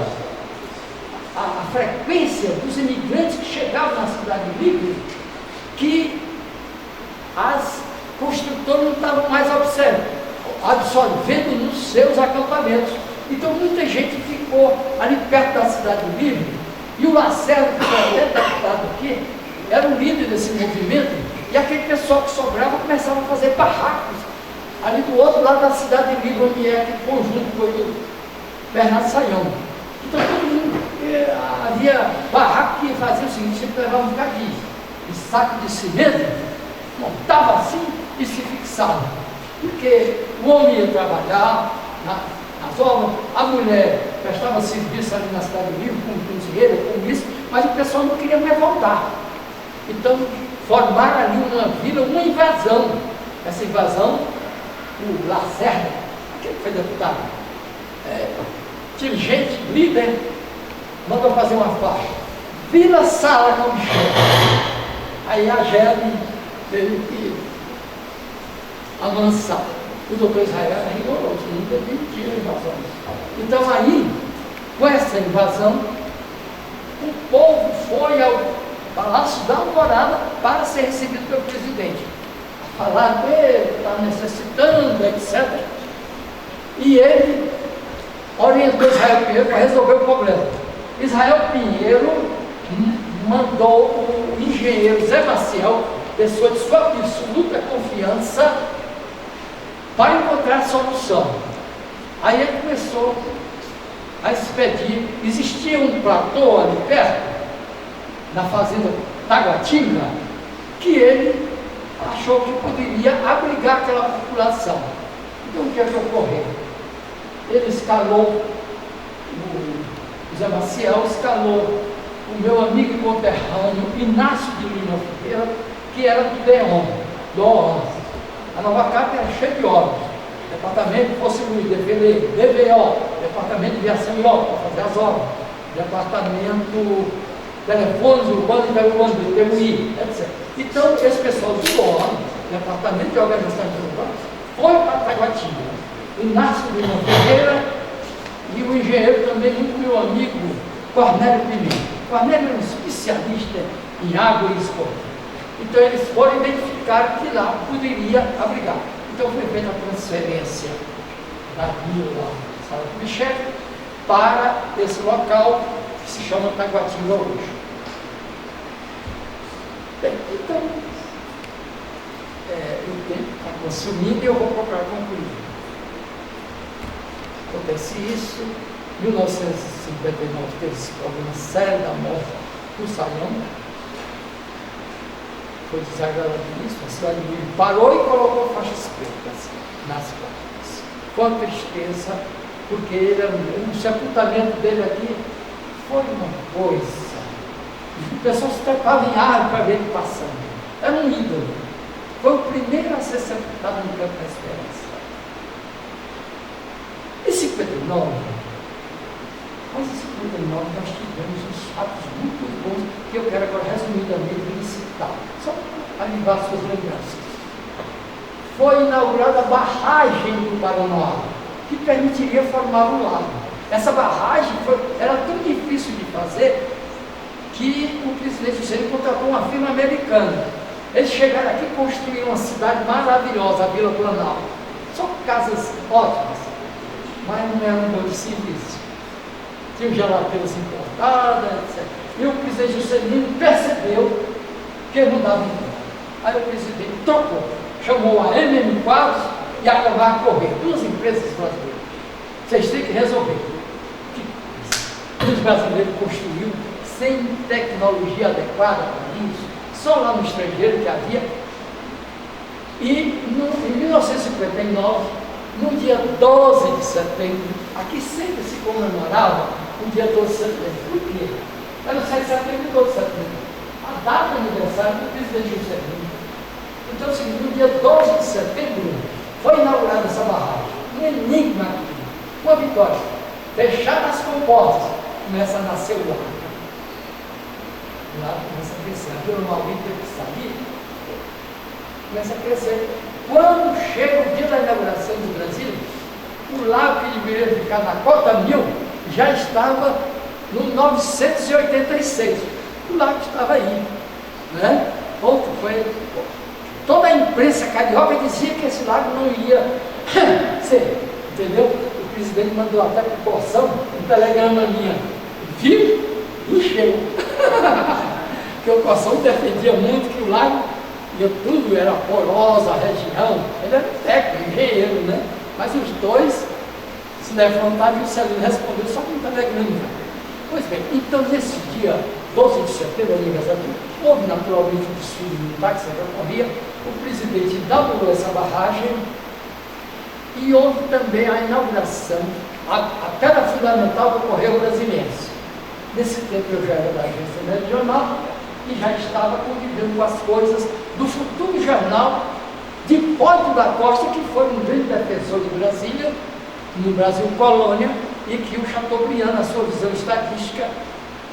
S6: a frequência dos imigrantes que chegavam na Cidade Livre que as construtoras não estavam mais absorvendo nos seus acampamentos. Então muita gente ficou ali perto da Cidade Livre, e o Lacerda, que foi até deputado aqui, era o líder desse movimento, e aquele pessoal que sobrava começava a fazer barracos ali do outro lado da Cidade Livre, onde é aquele conjunto foi do Bernardo Sayão. Então todo mundo, havia barraco que fazia o seguinte: sempre levava um bocadinho de saco de cimento, montava assim e se fixava, porque o homem ia trabalhar nas obras, a mulher prestava serviço ali na Cidade Livre, com dinheiro, com isso, mas o pessoal não queria mais voltar. Então formaram ali uma vila, uma invasão. Essa invasão, o Lacerda, aquele que foi deputado, dirigente, líder, mandou fazer uma faixa: Vila Sala com Michel. Aí a GEB teve que avançar. O doutor Israel era rigoroso, nunca permitia a invasão. Então aí, com essa invasão, o povo foi ao Palácio da Alvorada para ser recebido pelo presidente, a falar que ele está necessitando, etc. E ele orientou Israel Pinheiro para resolver o problema. Israel Pinheiro mandou o engenheiro Zé Maciel, pessoa de sua absoluta confiança, para encontrar solução. Aí ele começou a expedir. Existia um platô ali perto, na fazenda Taguatinga, que ele achou que poderia abrigar aquela população. Então o que é que ocorreu? Ele escalou, o Zé Maciel escalou o meu amigo e conterrâneo Inácio de Lima Ferreira, que era do DEON, do OANS. A Nova Carta era cheia de obras. Departamento de Força Luz, DVO, Departamento de Viação e Obras, para fazer as obras. Departamento telefones urbanos e TUI, etc. Então, esse pessoal do ONU, Departamento de Organização Urbana, foi para Taguatinga. O Inácio Lima Ferreira e o engenheiro também, muito meu amigo, Cornélio Pimenta. Cornélio é um especialista em água e esporte. Então, eles foram identificar que lá poderia abrigar. Então, foi feita a transferência da vila Sala Kubitschek para esse local que se chama Taguatinga hoje. Bem, então, o tempo está consumindo e eu vou procurar concluir. Acontece isso, em 1959 teve esse problema sério da morte do Saião. Foi desagradável, a cidade de Milho parou e colocou faixas pretas nas portas. Com tristeza, porque ele era o sepultamento dele aqui foi uma coisa. O pessoal se trepava em árvore para ver ele passando. Era um ídolo. Foi o primeiro a ser sepultado no Campo da Esperança. Em 59, mas em 59 nós tivemos uns fatos muito bons que eu quero agora resumidamente citar, só para avivar suas lembranças. Foi inaugurada a barragem do Paranoá, que permitiria formar um lago. Essa barragem era tão difícil de fazer que o presidente Juscelino contratou uma firma americana. Eles chegaram aqui e construíram uma cidade maravilhosa, a Vila Planalto. Só casas ótimas, mas não era um bom de serviço. Tinham geladeiras importadas, etc. E o presidente Juscelino percebeu que não dava emprego. Aí o presidente trocou, chamou a MM4 e a Camargo Correia, duas empresas brasileiras. Vocês têm que resolver. Os brasileiros construíram sem tecnologia adequada para isso, só lá no estrangeiro que havia. E em 1959, no dia 12 de setembro, aqui sempre se comemorava o dia 12 de setembro. Por quê? Era o 7 de setembro e 12 de setembro. A data do aniversário do presidente Juscelino. Então, assim, no dia 12 de setembro, foi inaugurada essa barragem. Um enigma aqui, uma vitória. Fecharam as comportas, começa a nascer o lago. Lá começa a crescer. A Vila Malvina teve que sair, começa a crescer. Quando chega o dia da inauguração do Brasil, o lago que deveria ficar na cota 1000 já estava no 986. O lago estava aí, né? Toda a imprensa carioca dizia que esse lago não ia ser, entendeu? O presidente mandou até por porção um telegrama minha, viu? Encheu. Porque o Coção defendia muito que o lago ia tudo, era porosa a região. Ele era técnico, engenheiro, né? Mas os dois se levantaram e o Celino respondeu só com um telegrama. Pois bem, então nesse dia 12 de setembro, aniversário, houve naturalmente um desfile militar que sempre ocorria. O presidente inaugurou essa barragem e houve também a inauguração, a pedra fundamental do Correio Brasiliense. Nesse tempo eu já era da agência meridional e já estava convivendo com as coisas do futuro jornal de Hipólito da Costa, que foi um grande defensor de Brasília, no Brasil Colônia, e que o Chateaubriand, na sua visão estatística,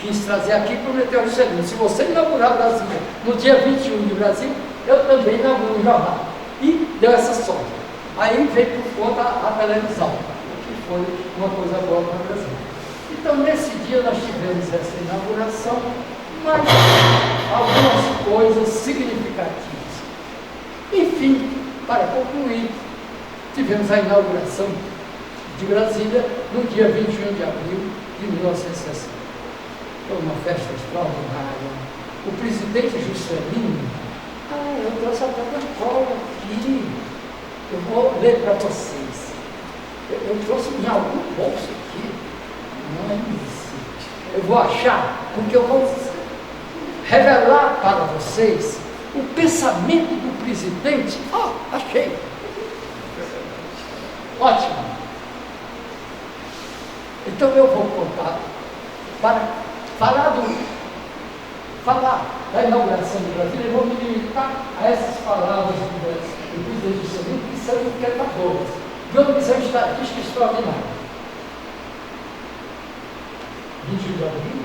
S6: quis trazer aqui para o Meteoro Juscelino. Se você inaugurar Brasília no dia 21 de Brasil, eu também inauguro o jornal. E deu essa sorte. Aí veio por conta a televisão, que foi uma coisa boa para o Brasil. Então, nesse dia nós tivemos essa inauguração, mas algumas coisas significativas. Enfim, para concluir, tivemos a inauguração de Brasília no dia 21 de abril de 1960. Foi uma festa extraordinária. O presidente Juscelino, eu trouxe a protocolo aqui, eu vou ler para vocês. Eu trouxe em algum bolso aqui, não é isso. Eu vou achar, porque eu vou revelar para vocês o pensamento do presidente. Achei. Ótimo. Então eu vou contar, para falar da inauguração do Brasil, eu vou me limitar a essas palavras do presidente Juscelino, que são encantadoras, de uma visão estatística extraordinária. 21 de abril,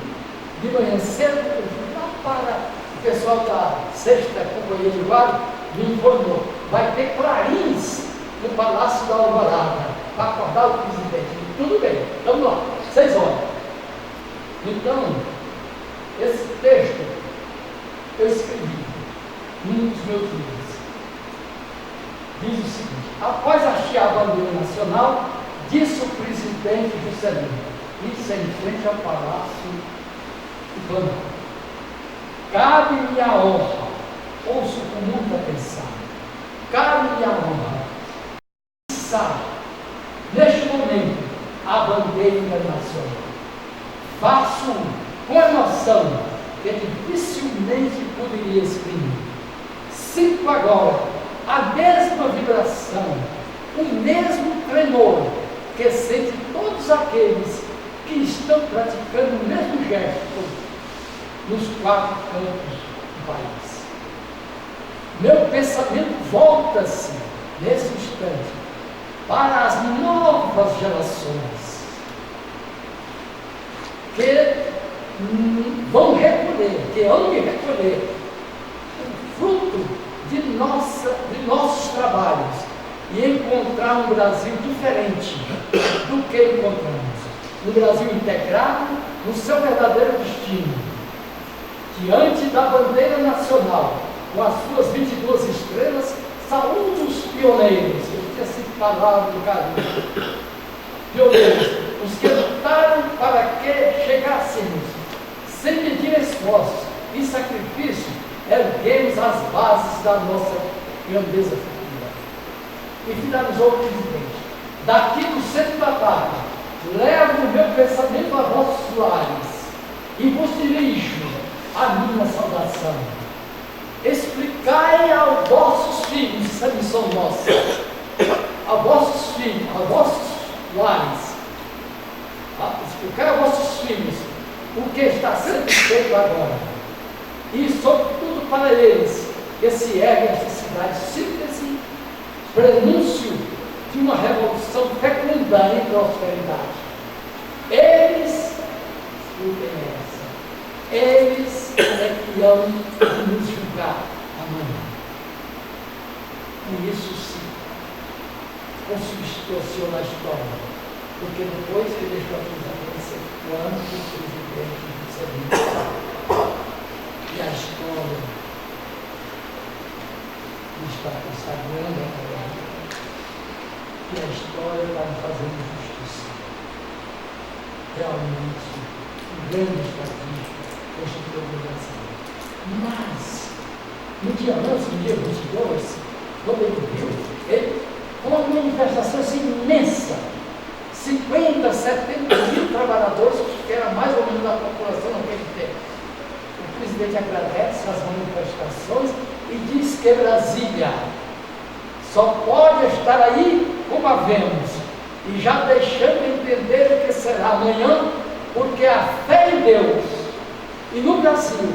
S6: de manhã cedo, eu fui lá para o pessoal da 6ª Companhia de Guarda, me informou, vai ter clarins no Palácio da Alvorada, para acordar o presidente. Tudo bem, vamos lá, 6 horas. Então, esse texto eu escrevi num dos meus livros. Diz o seguinte: após hastear a bandeira nacional, disse o presidente Juscelino, isso é em frente ao Palácio do Planalto: cabe-me a honra, ouço com muita atenção, cabe-me a honra, fixar neste momento a bandeira nacional. Faço com emoção que dificilmente poderia exprimir. Sinto agora a mesma vibração, o mesmo tremor que sente todos aqueles que estão praticando o mesmo gesto nos 4 cantos do país. Meu pensamento volta-se, nesse instante, para as novas gerações que vão recolher, que hão de recolher o fruto de nossos trabalhos e encontrar um Brasil diferente do que encontramos. Um Brasil integrado no seu verdadeiro destino. Diante da bandeira nacional, com as suas 22 estrelas, saúdo os pioneiros. Eu tinha sido palavra do carinho. Pioneiros, os que lutaram para que chegássemos, sem medir esforços e sacrifício, erguemos as bases da nossa grandeza futura. E finalizou o presidente: daqui do centro da tarde, levo o meu pensamento a vossos lares e vos dirijo a minha saudação. Explicai aos vossos filhos, isso é missão nossa, a vossos filhos, a vossos lares, explicai aos vossos filhos o que está sendo feito agora, e sobretudo para eles que se ergue esta cidade, síntese, prenúncio de uma revolução fecunda em prosperidade. Eles, escutem essa, eles é que hão de nos julgar amanhã. E isso sim consubstanciou na história, porque depois que deixou a coisa acontecer, quando o presidente Juscelino e a história está consagrando a guerra, e a história está me fazendo justiça. Realmente, um grande estratégia constituiu o Brasil. Mas, no dia 11, no dia 22, quando ele viu, com uma manifestação assim, imensa, 50, 70 mil trabalhadores, que era mais ou menos a população naquele tempo. O presidente agradece as manifestações e diz que Brasília só pode estar aí como a vemos, e já deixando entender que será amanhã, porque a fé em Deus e no Brasil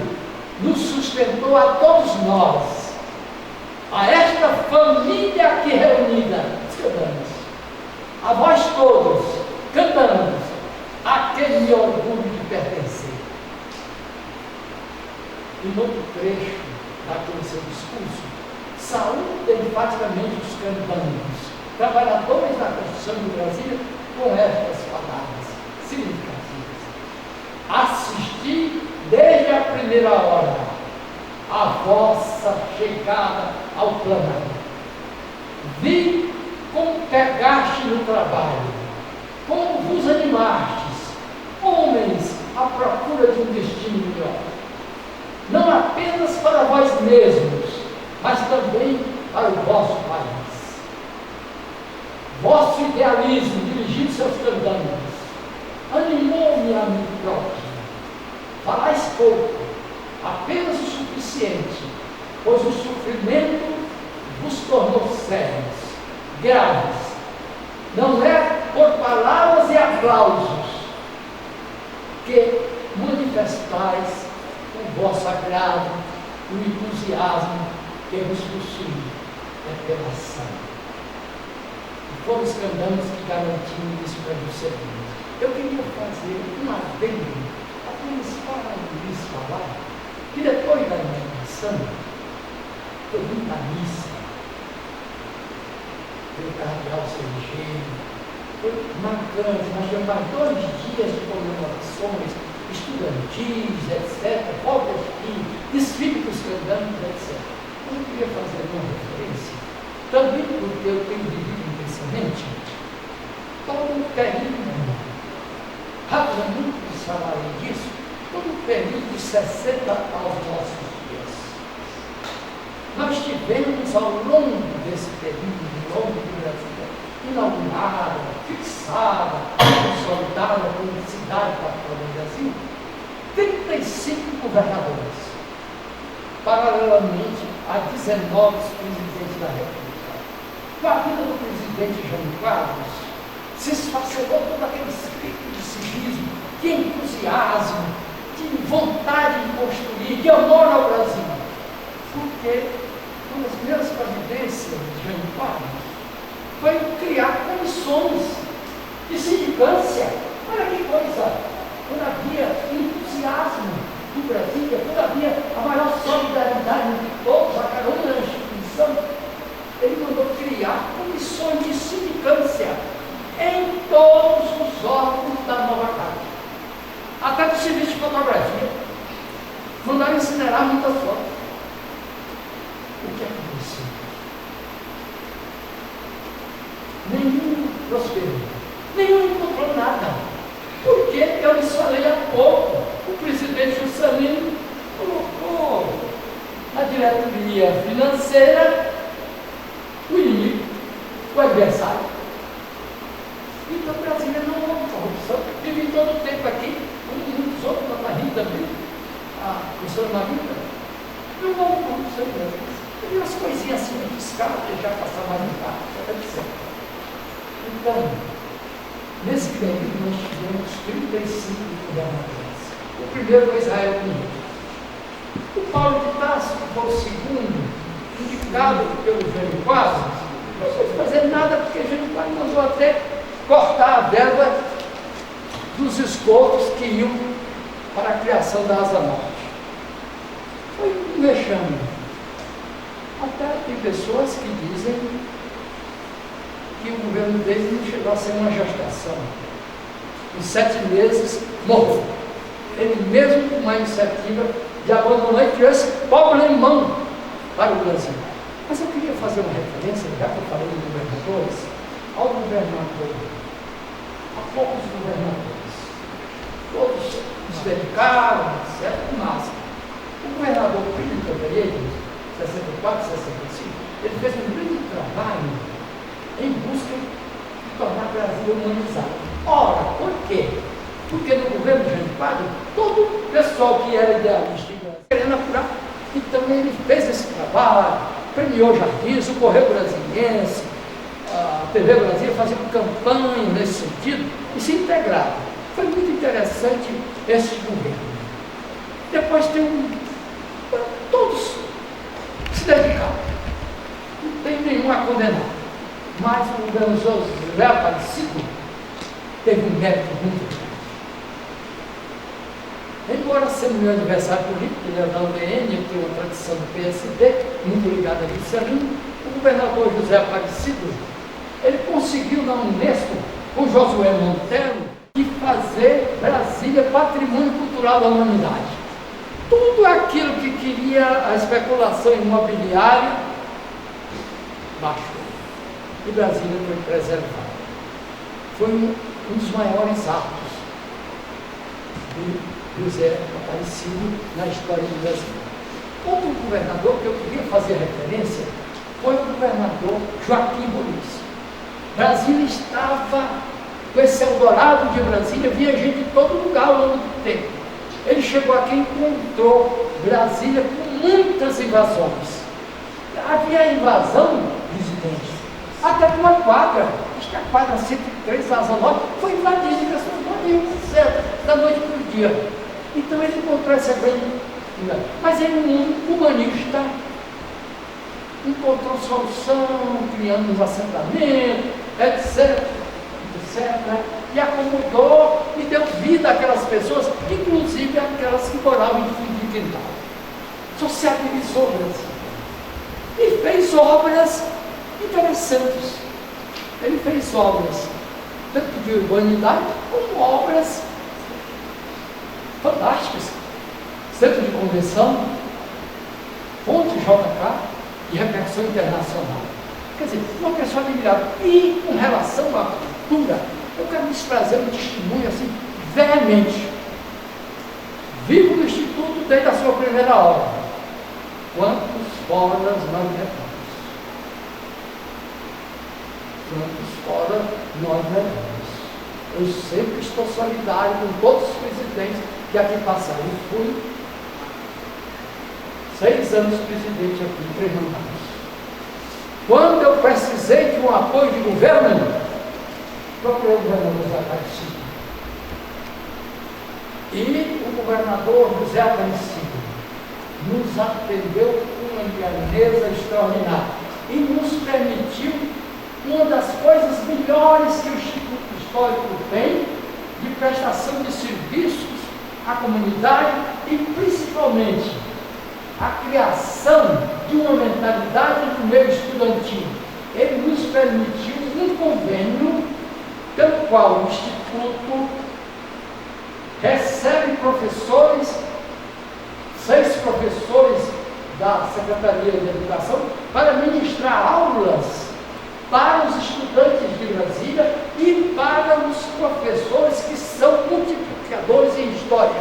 S6: nos sustentou a todos nós, a esta família aqui reunida, cantamos, a vós todos, cantamos, aquele orgulho de pertencer. E no outro trecho daquele seu discurso, saúda enfaticamente os cantamos, trabalhadores da construção do Brasil, com estas palavras significativas: assisti desde a primeira hora a vossa chegada ao Planalto. Vi como pegaste no trabalho, como vos animastes, homens à procura de um destino melhor, não apenas para vós mesmos, mas também para o vosso país. Vosso idealismo dirigido seus candangos animou-me a mim próprio. Falais pouco, apenas o suficiente, pois o sofrimento vos tornou sérios, graves. Não é por palavras e aplausos que manifestais o vosso agrado, o entusiasmo que vos possui, é pela ação. E foram os candangos que garantiam isso para Juscelino. Eu queria fazer um adendo me falar que depois da inauguração, foi muita missa, foi o cardeal Sergei, foi marcante. Nós tivemos mais 2 dias de comemorações estudantis, etc., volta de espírito, desfile dos candantes, etc. Eu queria fazer uma referência, também porque eu tenho vivido intensamente todo o período, rapidamente falarei disso, todo o período de 60 aos nossos dias. Nós tivemos ao longo desse período, ao longo do Brasil, inaugurada, fixada, consolidada como cidade capital do Brasil, 35 governadores, paralelamente a 19 presidentes da República. Com a vida do presidente Jânio Quadros, se esfacelou todo aquele espírito de civismo, de entusiasmo, de vontade de construir, de amor ao Brasil. Porque uma das primeiras providências de Jânio Quadros foi criar comissões de sindicância. Olha que coisa! Quando havia entusiasmo do Brasil, quando havia a maior solidariedade de todos, a carona da instituição, ele mandou criar comissões de sindicância em todos os órgãos da nova casa. Até do serviço de fotografia. Mandaram incinerar muitas fotos. O que aconteceu? Nenhum prosperou, nenhum encontrou nada, porque eu lhes falei há pouco, o presidente Juscelino colocou na diretoria financeira o inimigo, o adversário. Então Brasília não houve corrupção, vive todo o tempo aqui, muitos outros, a Marita também, a professora Marita, não houve corrupção em Brasília. Teve umas coisinhas assim no fiscal, deixar passar mais um carro, etc. Então, nesse período nós tivemos 35 governadores. O primeiro foi Israel Pinheiro. O Paulo de Tarso, que foi o segundo, indicado pelo Jânio Quadros, não foi fazer nada, porque Jânio Quadros mandou até cortar a verba dos esgotos que iam para a criação da Asa Norte. Foi um vexame. Até tem pessoas que dizem que o governo dele não chegou a ser uma gestação. Em 7 meses, morreu. Ele mesmo com uma iniciativa de abandonar e criou esse problemão para o Brasil. Mas eu queria fazer uma referência, já que eu falei de governadores, ao governador, a poucos governadores. Todos se dedicaram, etc., mas o governador Plínio Cantarelli, 64, 65, ele fez um grande trabalho em busca de tornar Brasília humanizado. Ora, por quê? Porque no governo de Jânio Quadros, todo o pessoal que era idealista querendo apurar, então ele fez esse trabalho, premiou Jardins, o Correio Brasiliense, a TV Brasília fazia campanha nesse sentido e se integrava. Foi muito interessante esse governo. Depois tem todos se dedicaram, não tem nenhum a condenar. Mas o governo José Aparecido teve um mérito muito grande. Embora sendo meu adversário político, ele era da UDN, ele tem uma tradição do PSD, muito ligada a Juscelino, o governador José Aparecido, ele conseguiu na Unesco, com Josué Monteiro, de fazer Brasília patrimônio cultural da humanidade. Tudo aquilo que queria a especulação imobiliária, baixou. E Brasília foi preservada. Foi um dos maiores atos de José Aparecido na história do Brasil. Outro governador que eu queria fazer referência foi o governador Joaquim Bonifácio. Brasília estava com esse Eldorado de Brasília, via gente de todo lugar ao longo do tempo. Ele chegou aqui e encontrou Brasília com muitas invasões. Havia invasão, presidente, até com uma quadra. Acho que a quadra 103 da Asa Norte foi invadida e pessoas morriam, certo, da noite para o dia. Então ele encontrou essa grande. Mas ele, um humanista, encontrou solução, criando uns assentamentos, etc., e acomodou e deu vida àquelas pessoas, inclusive aquelas que moravam em fundo de quintal. Sociabilizou o Brasil. E fez obras interessantes. Ele fez obras tanto de urbanidade como obras fantásticas. Centro de convenção, ponte JK e repercussão internacional. Quer dizer, uma pessoa admirável. E com relação à cultura, eu quero lhes trazer um testemunho assim, veemente. Vivo no Instituto desde a sua primeira obra. Quantos foras nós levamos? Quantos fora nós levamos? Eu sempre estou solidário com todos os presidentes que aqui passaram. Eu fui 6 anos presidente aqui, 3 mandatos. Quando eu precisei de um apoio de governo, procurei o governador José Aparecido. E o governador José Aparecido nos atendeu com uma grandeza extraordinária e nos permitiu uma das coisas melhores que o Instituto Histórico tem, de prestação de serviços à comunidade e principalmente a criação de uma mentalidade no meio estudantil. Ele nos permitiu um convênio pelo qual o Instituto recebe professores, 6 professores da Secretaria de Educação, para ministrar aulas para os estudantes de Brasília e para os professores que são multiplicadores em História.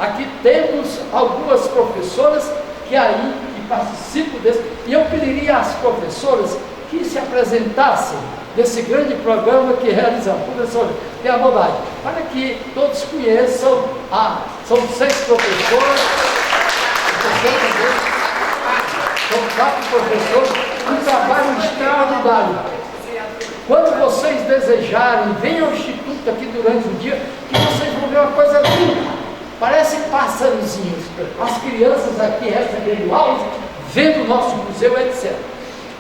S6: Aqui temos algumas professoras que participam desse, e eu pediria às professoras que se apresentassem desse grande programa que realizamos. Professor, tenha bondade, para que todos conheçam, são 6 professoras, são 4 professores, um trabalho extraordinário. Quando vocês desejarem, venham ao Instituto aqui durante o dia, que vocês vão ver uma coisa linda. Parecem pássarozinhos, as crianças aqui recebendo aulas, vendo o nosso museu, etc.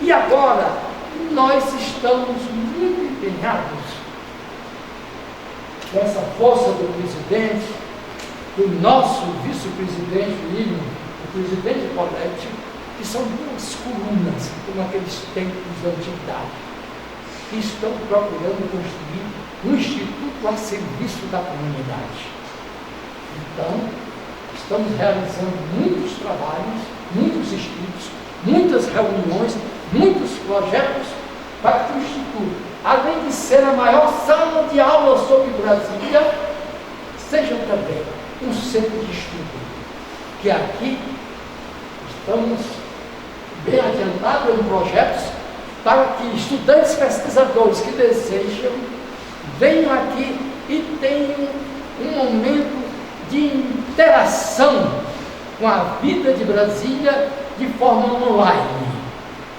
S6: E agora, nós estamos muito empenhados nessa força do presidente, do nosso vice-presidente William, o presidente Colete, que são 2 colunas, como aqueles tempos da antiguidade, que estão procurando construir um instituto a serviço da comunidade. Então, estamos realizando muitos trabalhos, muitos estudos, muitas reuniões, muitos projetos para que o Instituto, além de ser a maior sala de aula sobre Brasília, seja também um centro de estudo, que aqui estamos bem adiantados em projetos para que estudantes pesquisadores que desejam venham aqui e tenham um momento de interação com a vida de Brasília de forma online.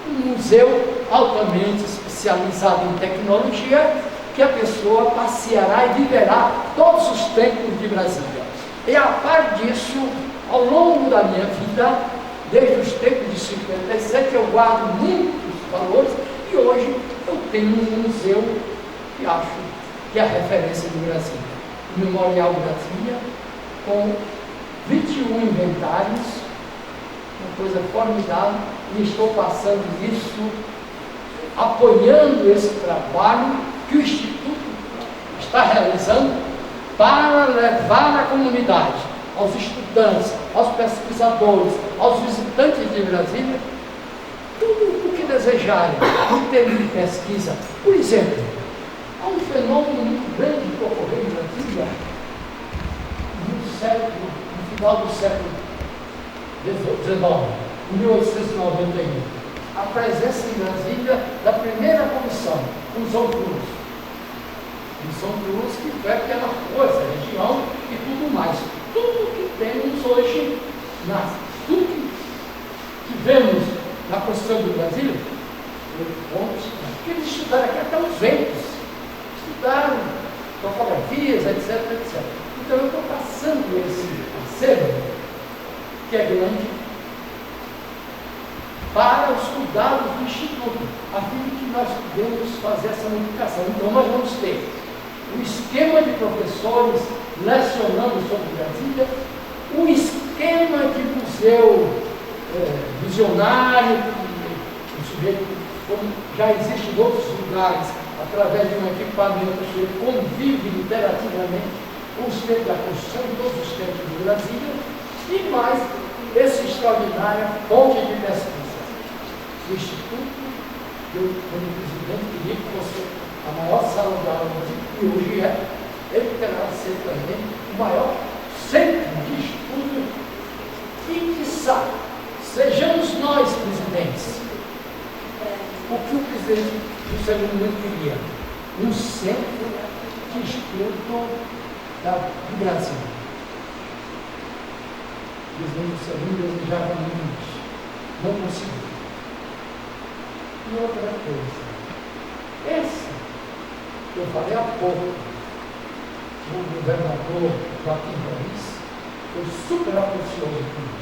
S6: Um museu altamente especializado em tecnologia, que a pessoa passeará e viverá todos os tempos de Brasília. E a par disso, ao longo da minha vida, desde os tempos de 57, eu guardo muitos valores e hoje eu tenho um museu que acho que é a referência do Brasília. O Memorial Brasília, com 21 inventários, uma coisa formidável, e estou passando isso, apoiando esse trabalho que o Instituto está realizando para levar à comunidade, aos estudantes, aos pesquisadores, aos visitantes de Brasília, tudo o que desejarem em termos de pesquisa. Por exemplo, há um fenômeno muito grande que ocorreu em Brasília no final do século XIX, em 1891. A presença em Brasília da primeira comissão, Comissão Cruz. Comissão Cruz, que foi aquela coisa, região e tudo mais. Tudo que temos hoje, tudo que vemos na Constituição do Brasil, que eles estudaram aqui até os ventos, estudaram topografias, etc, etc. Então eu estou passando esse acervo, que é grande, para os cuidados do Instituto, a fim de que nós podemos fazer essa modificação. Então nós vamos ter um esquema de professores lecionando sobre Brasília, o esquema de museu visionário, o sujeito, como já existe em outros lugares, através de um equipamento, o sujeito convive interativamente com os tempos da construção em todos os tempos do Brasil, e mais essa extraordinária fonte de pesquisa. O Instituto, eu, como presidente, queria que fosse a maior sala de aula que hoje é, ele terá de ser também o maior centro de estudo e, quiçá, sejamos nós, presidentes, o que o presidente Juscelino muito queria, um centro de estudo do Brasil. O presidente Juscelino desejava muito, não conseguiu. E outra coisa, essa que eu falei há pouco, o governador Joaquim Paris foi super atencioso comigo.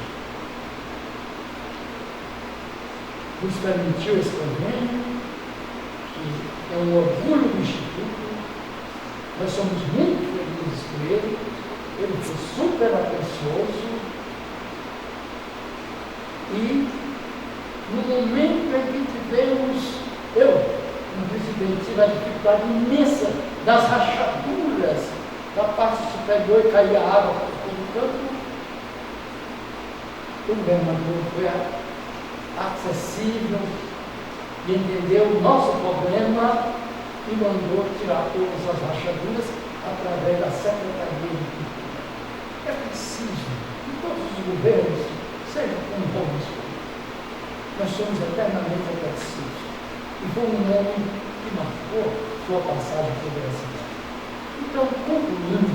S6: Nos permitiu esse convênio, que é um orgulho do Instituto. Nós somos muito felizes com ele. Ele foi super atencioso. E, no momento em que tivemos, eu, como presidente, tive a dificuldade imensa das rachaduras da parte superior e caía água por todo o campo, o governador foi acessível e entendeu o nosso problema e mandou tirar todas as rachaduras através da Secretaria de Cultura. É preciso que todos os governos sejam como bons. Nós somos eternamente agradecidos. E foi um homem que marcou sua passagem pelo Brasil. Então, concluindo,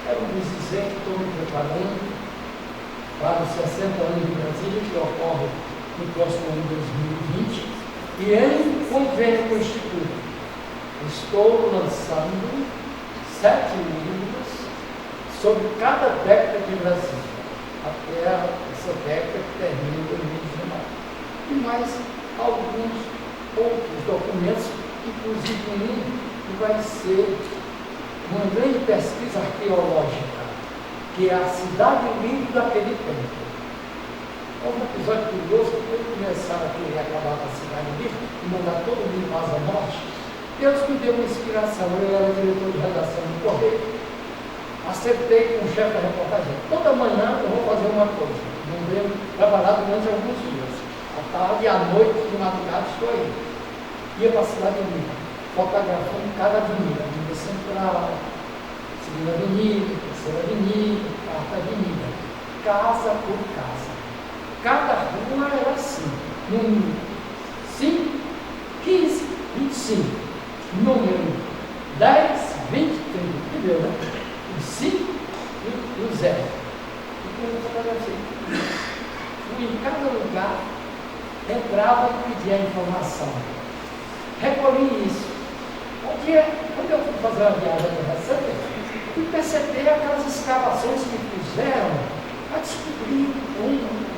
S6: quero lhes dizer que estou me preparando para os 60 anos de Brasília, que ocorre no próximo ano de 2020, e em convênio com o Instituto, estou lançando 7 livros sobre cada década de Brasil, até essa década que termina em 2019. E mais alguns outros documentos, inclusive um que vai ser uma grande pesquisa arqueológica, que é a Cidade Livre daquele tempo. Houve um episódio curioso, que quando começaram a querer acabar com a Cidade Livre e mandar todo mundo para a morte, Deus me deu uma inspiração. Eu era diretor de redação do Correio, acertei com o chefe da reportagem: toda manhã eu vou fazer uma coisa, não devo trabalhar durante alguns dias, à tarde e à noite, de madrugada, estou aí. Ia para a Cidade Livre, fotografando cada avenida, Avenida Central, Segunda Avenida, Terceira Avenida, Quarta Avenida, casa por casa. Cada rua era assim, número 5, 15, 25, número 10, 20, 30, entendeu, né? O 5 e o 0. E eu fotografei. Fui em cada lugar, entrava e pedia a informação. Recolhi isso. Um dia, quando eu fui fazer uma viagem de Receita, fui perceber aquelas escavações que fizeram a descobrir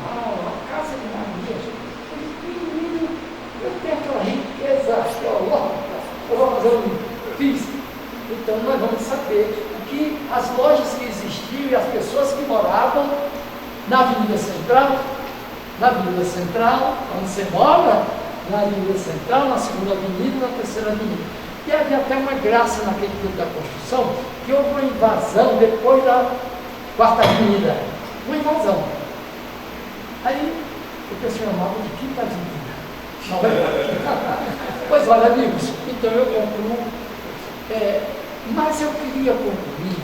S6: a casa de Maria. Menino, eu tenho aquela riqueza arqueológica, eu vou fazer um físico. Então nós vamos saber que as lojas que existiam e as pessoas que moravam na Avenida Central, onde você mora, na Avenida Central, na Segunda Avenida e na Terceira Avenida. E havia até uma graça naquele tempo da construção, que houve uma invasão depois da Quarta Avenida. Uma invasão. Aí o pessoal chamava de Quinta Avenida. Não é? Pois olha, amigos, então eu concluo. Mas eu queria concluir.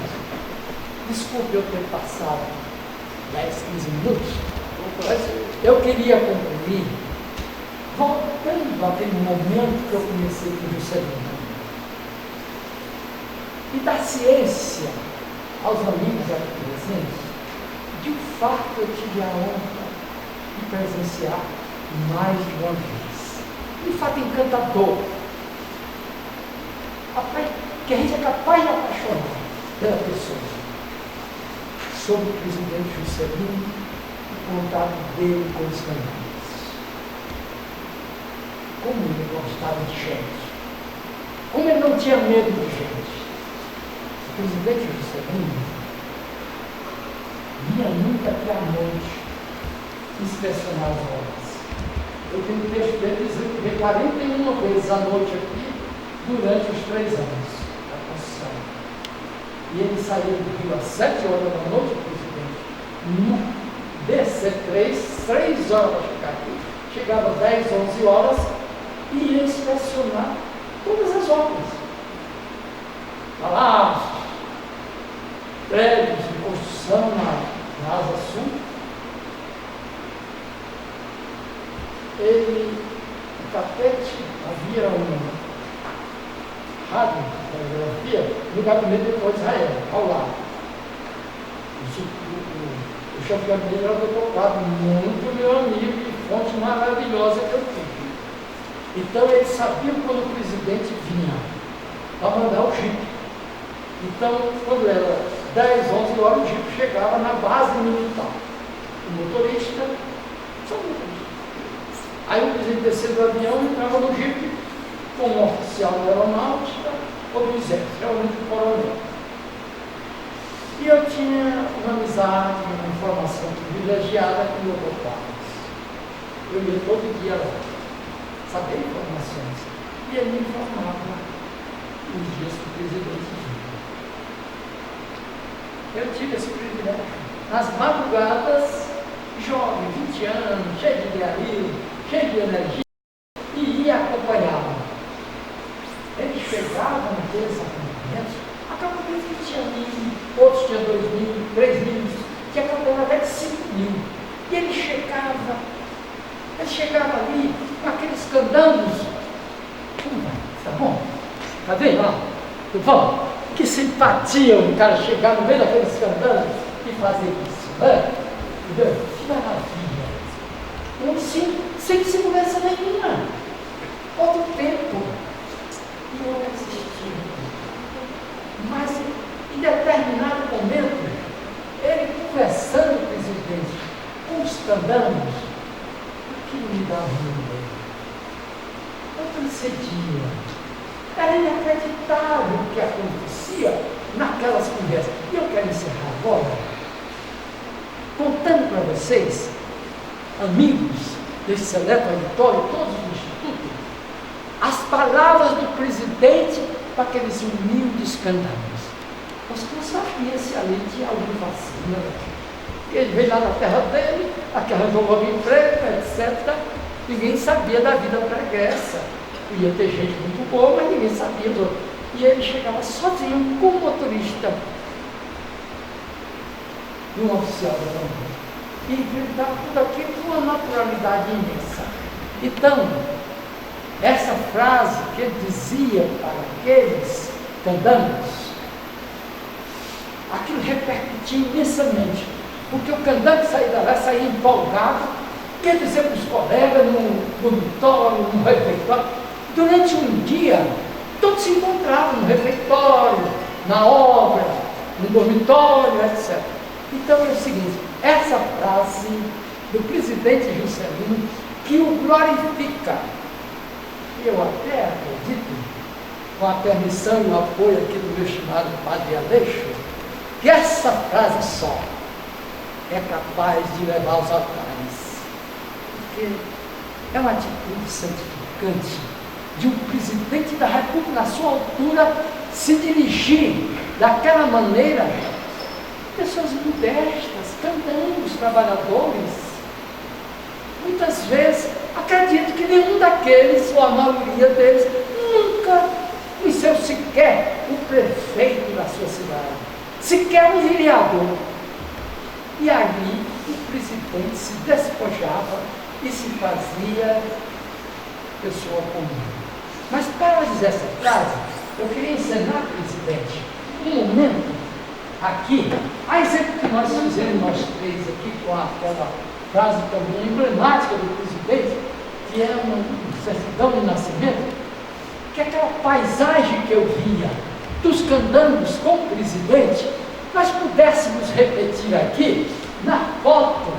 S6: Desculpe eu ter passado 10, 15 minutos. Mas eu queria concluir voltando àquele momento que eu comecei com o Juscelino. E da ciência aos amigos aqui presentes, de fato eu tive a honra de presenciar mais de uma vez. De fato encantador. Que a gente é capaz de apaixonar pela pessoa. Sobre o presidente Juscelino e o contato dele com os candidatos. Como ele gostava de gente. Como ele não tinha medo de gente. O presidente Juscelino vinha muito aqui à noite inspecionar as obras. Eu tenho texto dele dizendo que veio 41 vezes à noite aqui durante os 3 anos da construção. E ele saía do Rio às 7 horas da noite, presidente, no DC3, 3 horas para chegar aqui, chegava às 10, 11 horas e ia inspecionar todas as obras. Palácios, prédios de construção na Asa Sul. No tapete havia uma rádio, telegrafia, no gabinete do Israel, ao lado. O chefe de gabinete era o Dr. Pablo, muito meu amigo e fonte maravilhosa que eu tive. Então ele sabia quando o presidente vinha para mandar o jipe. Então, quando era 10, 11 horas, o jipe chegava na base militar. O motorista, só o motorista. Aí o presidente descia do avião e entrava no jipe com um oficial da aeronáutica ou do exército, realmente o coronel. E eu tinha uma amizade, uma informação privilegiada com o Dr. Carlos. Eu ia todo dia lá, saber informações. E ele me informava os dias que o presidente vinha. Eu tive esse privilégio. Nas madrugadas, jovem, 20 anos, cheio de idealismo, cheio de energia, e ia acompanhá-lo. Ele chegava naqueles acampamentos, acampamentos que tinha 1.000, outros tinham 2.000, 3.000, tinha acampamento até de 5.000. E ele chegava ali com aqueles candangos. Tá bom? Cadê lá? Tudo bom? Que simpatia um cara chegar no meio daqueles candangos e fazer isso, né? Entendeu? Que maravilha! Eu sem segurança nenhuma. Outro tempo. E eu assisti. Mas, em determinado momento, ele conversando com o presidente, com os candangos, aquilo me dava um medo. Eu transcedia. Era inacreditável o que acontecia naquelas conversas. E eu quero encerrar agora, contando para vocês, amigos desse seleto auditório, todos do Instituto, as palavras do presidente para aqueles humildes candangos. Os que não sabiam se ali tinha algum vacina. Ele veio lá na terra dele, aqui arranjou um emprego, etc. Ninguém sabia da vida pregressa. Ia ter gente muito boa, mas ninguém sabia. E ele chegava sozinho, com o motorista e um oficial da Marinha. E enfrentava tudo aquilo com uma naturalidade imensa. Então, essa frase que ele dizia para aqueles candangos, aquilo repercutia imensamente, porque o candango saía empolgado, ia dizer para os colegas no dormitório, no refeitório. Durante um dia, todos se encontravam no refeitório, na obra, no dormitório, etc. Então é o seguinte, essa frase do presidente Juscelino, que o glorifica, eu até acredito, com a permissão e o apoio aqui do meu estimado Padre Aleixo, que essa frase só é capaz de levar aos altares, porque é uma atitude santificante de um presidente da República, na sua altura, se dirigir daquela maneira, pessoas modestas, candangos, trabalhadores. Muitas vezes, acredito que nenhum daqueles, ou a maioria deles, nunca conheceu sequer o prefeito da sua cidade, sequer um vereador. E ali, o presidente se despojava e se fazia pessoa comum. Mas para dizer essa frase, eu queria ensinar, presidente, um momento aqui, a exemplo que nós fizemos nós três aqui, com aquela frase também emblemática do presidente, que é uma certidão de nascimento, que é aquela paisagem que eu via dos candangos com o presidente, nós pudéssemos repetir aqui, na foto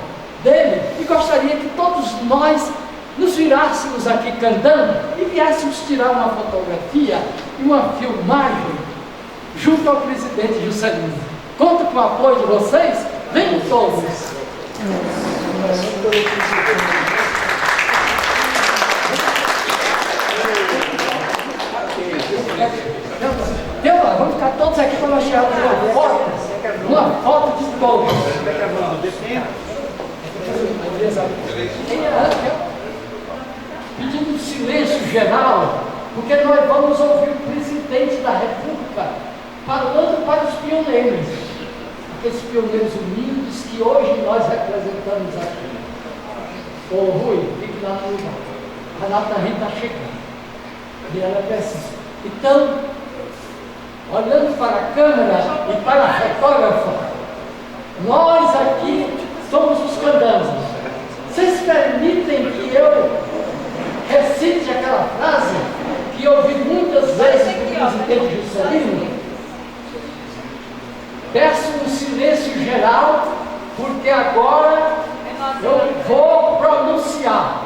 S6: dele, e gostaria que todos nós nos virássemos aqui cantando e viéssemos tirar uma fotografia e uma filmagem junto ao presidente Juscelino. Conto com o apoio de vocês Venham todos. Vamos ficar todos aqui para nós tirarmos uma foto de todos. Pedindo silêncio geral, porque nós vamos ouvir o presidente da República falando para os pioneiros, aqueles pioneiros humildes que hoje nós representamos aqui. Ô Rui, fique lá no lugar. A Renata está chegando. E ela precisa. Então, olhando para a câmera e para a fotógrafa, nós aqui somos os candangos. Vocês permitem que eu recite aquela frase que eu ouvi muitas vezes do presidente Juscelino? Peço um silêncio geral, porque agora eu vou pronunciar.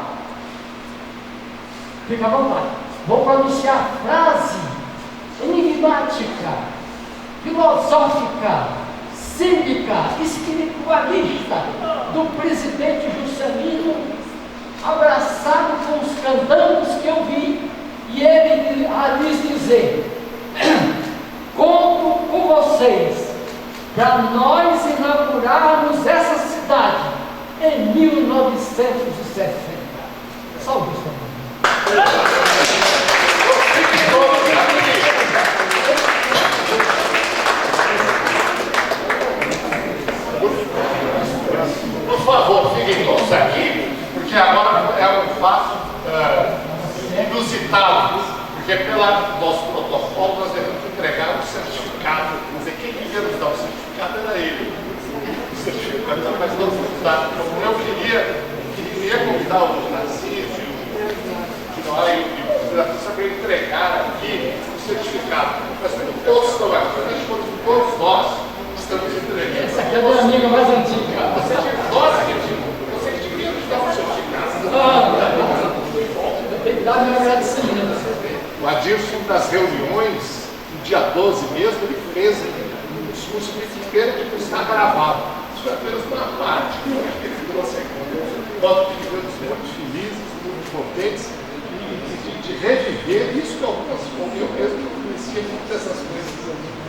S6: Fica à vontade. Vou pronunciar a frase enigmática, filosófica, cívica, espiritualista do presidente Juscelino, abraçado com os candangos que eu vi, e ele a lhes dizer: conto com vocês para nós inaugurarmos essa cidade em 1960. Salve o Senhor.
S5: Por favor, fiquem todos aqui, porque agora é um fato inusitado, porque pelo nosso protocolo nós devemos entregar um certificado. Quer dizer, quem queria nos dar o certificado era ele. O certificado era mais dado. Eu queria convidar o Narciso e o saber entregar aqui o certificado. Mas todos estão aqui, todos nós estamos entregando.
S6: Essa aqui é a minha amiga mais antiga.
S5: Você devia nos dar um certificado.
S6: Eu tenho que dar meu agradecimento.
S5: O Adilson, das reuniões, no dia 12 mesmo, ele fez um discurso inteiro que está gravado. Isso foi apenas uma parte. Ele ficou assim, nós ficamos muito felizes, muito contentes de reviver isso que algumas, como eu mesmo, não conhecia muitas dessas coisas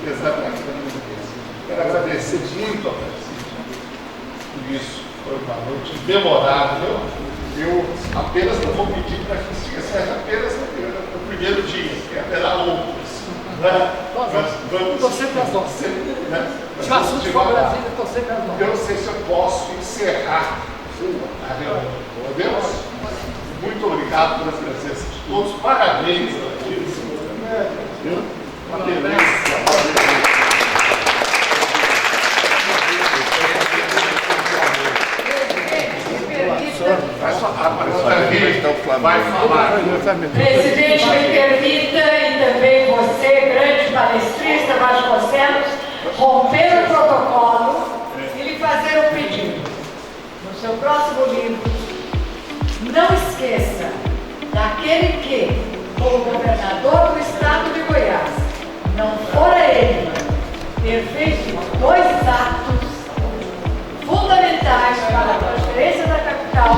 S5: exatamente da minha vez. Quero agradecer muito a vocês por isso. Foi uma noite memorável. Eu apenas não vou pedir para que isso seja apenas no primeiro dia, que haverá outros.
S6: Estou sempre às nossas. Se o assunto for Brasília, estou sempre às nossas.
S5: Eu não sei se eu posso encerrar a reunião. Podemos? Muito obrigado pela presença de todos. Parabéns, uma beleza. Vai falar.
S8: Presidente, me permita, e também você, grande palestrista Vasconcelos, romper o protocolo e lhe fazer um pedido. No seu próximo livro, não esqueça daquele que, como governador do estado de Goiás, não fora ele ter feito 2 atos fundamentais para a transferência da capital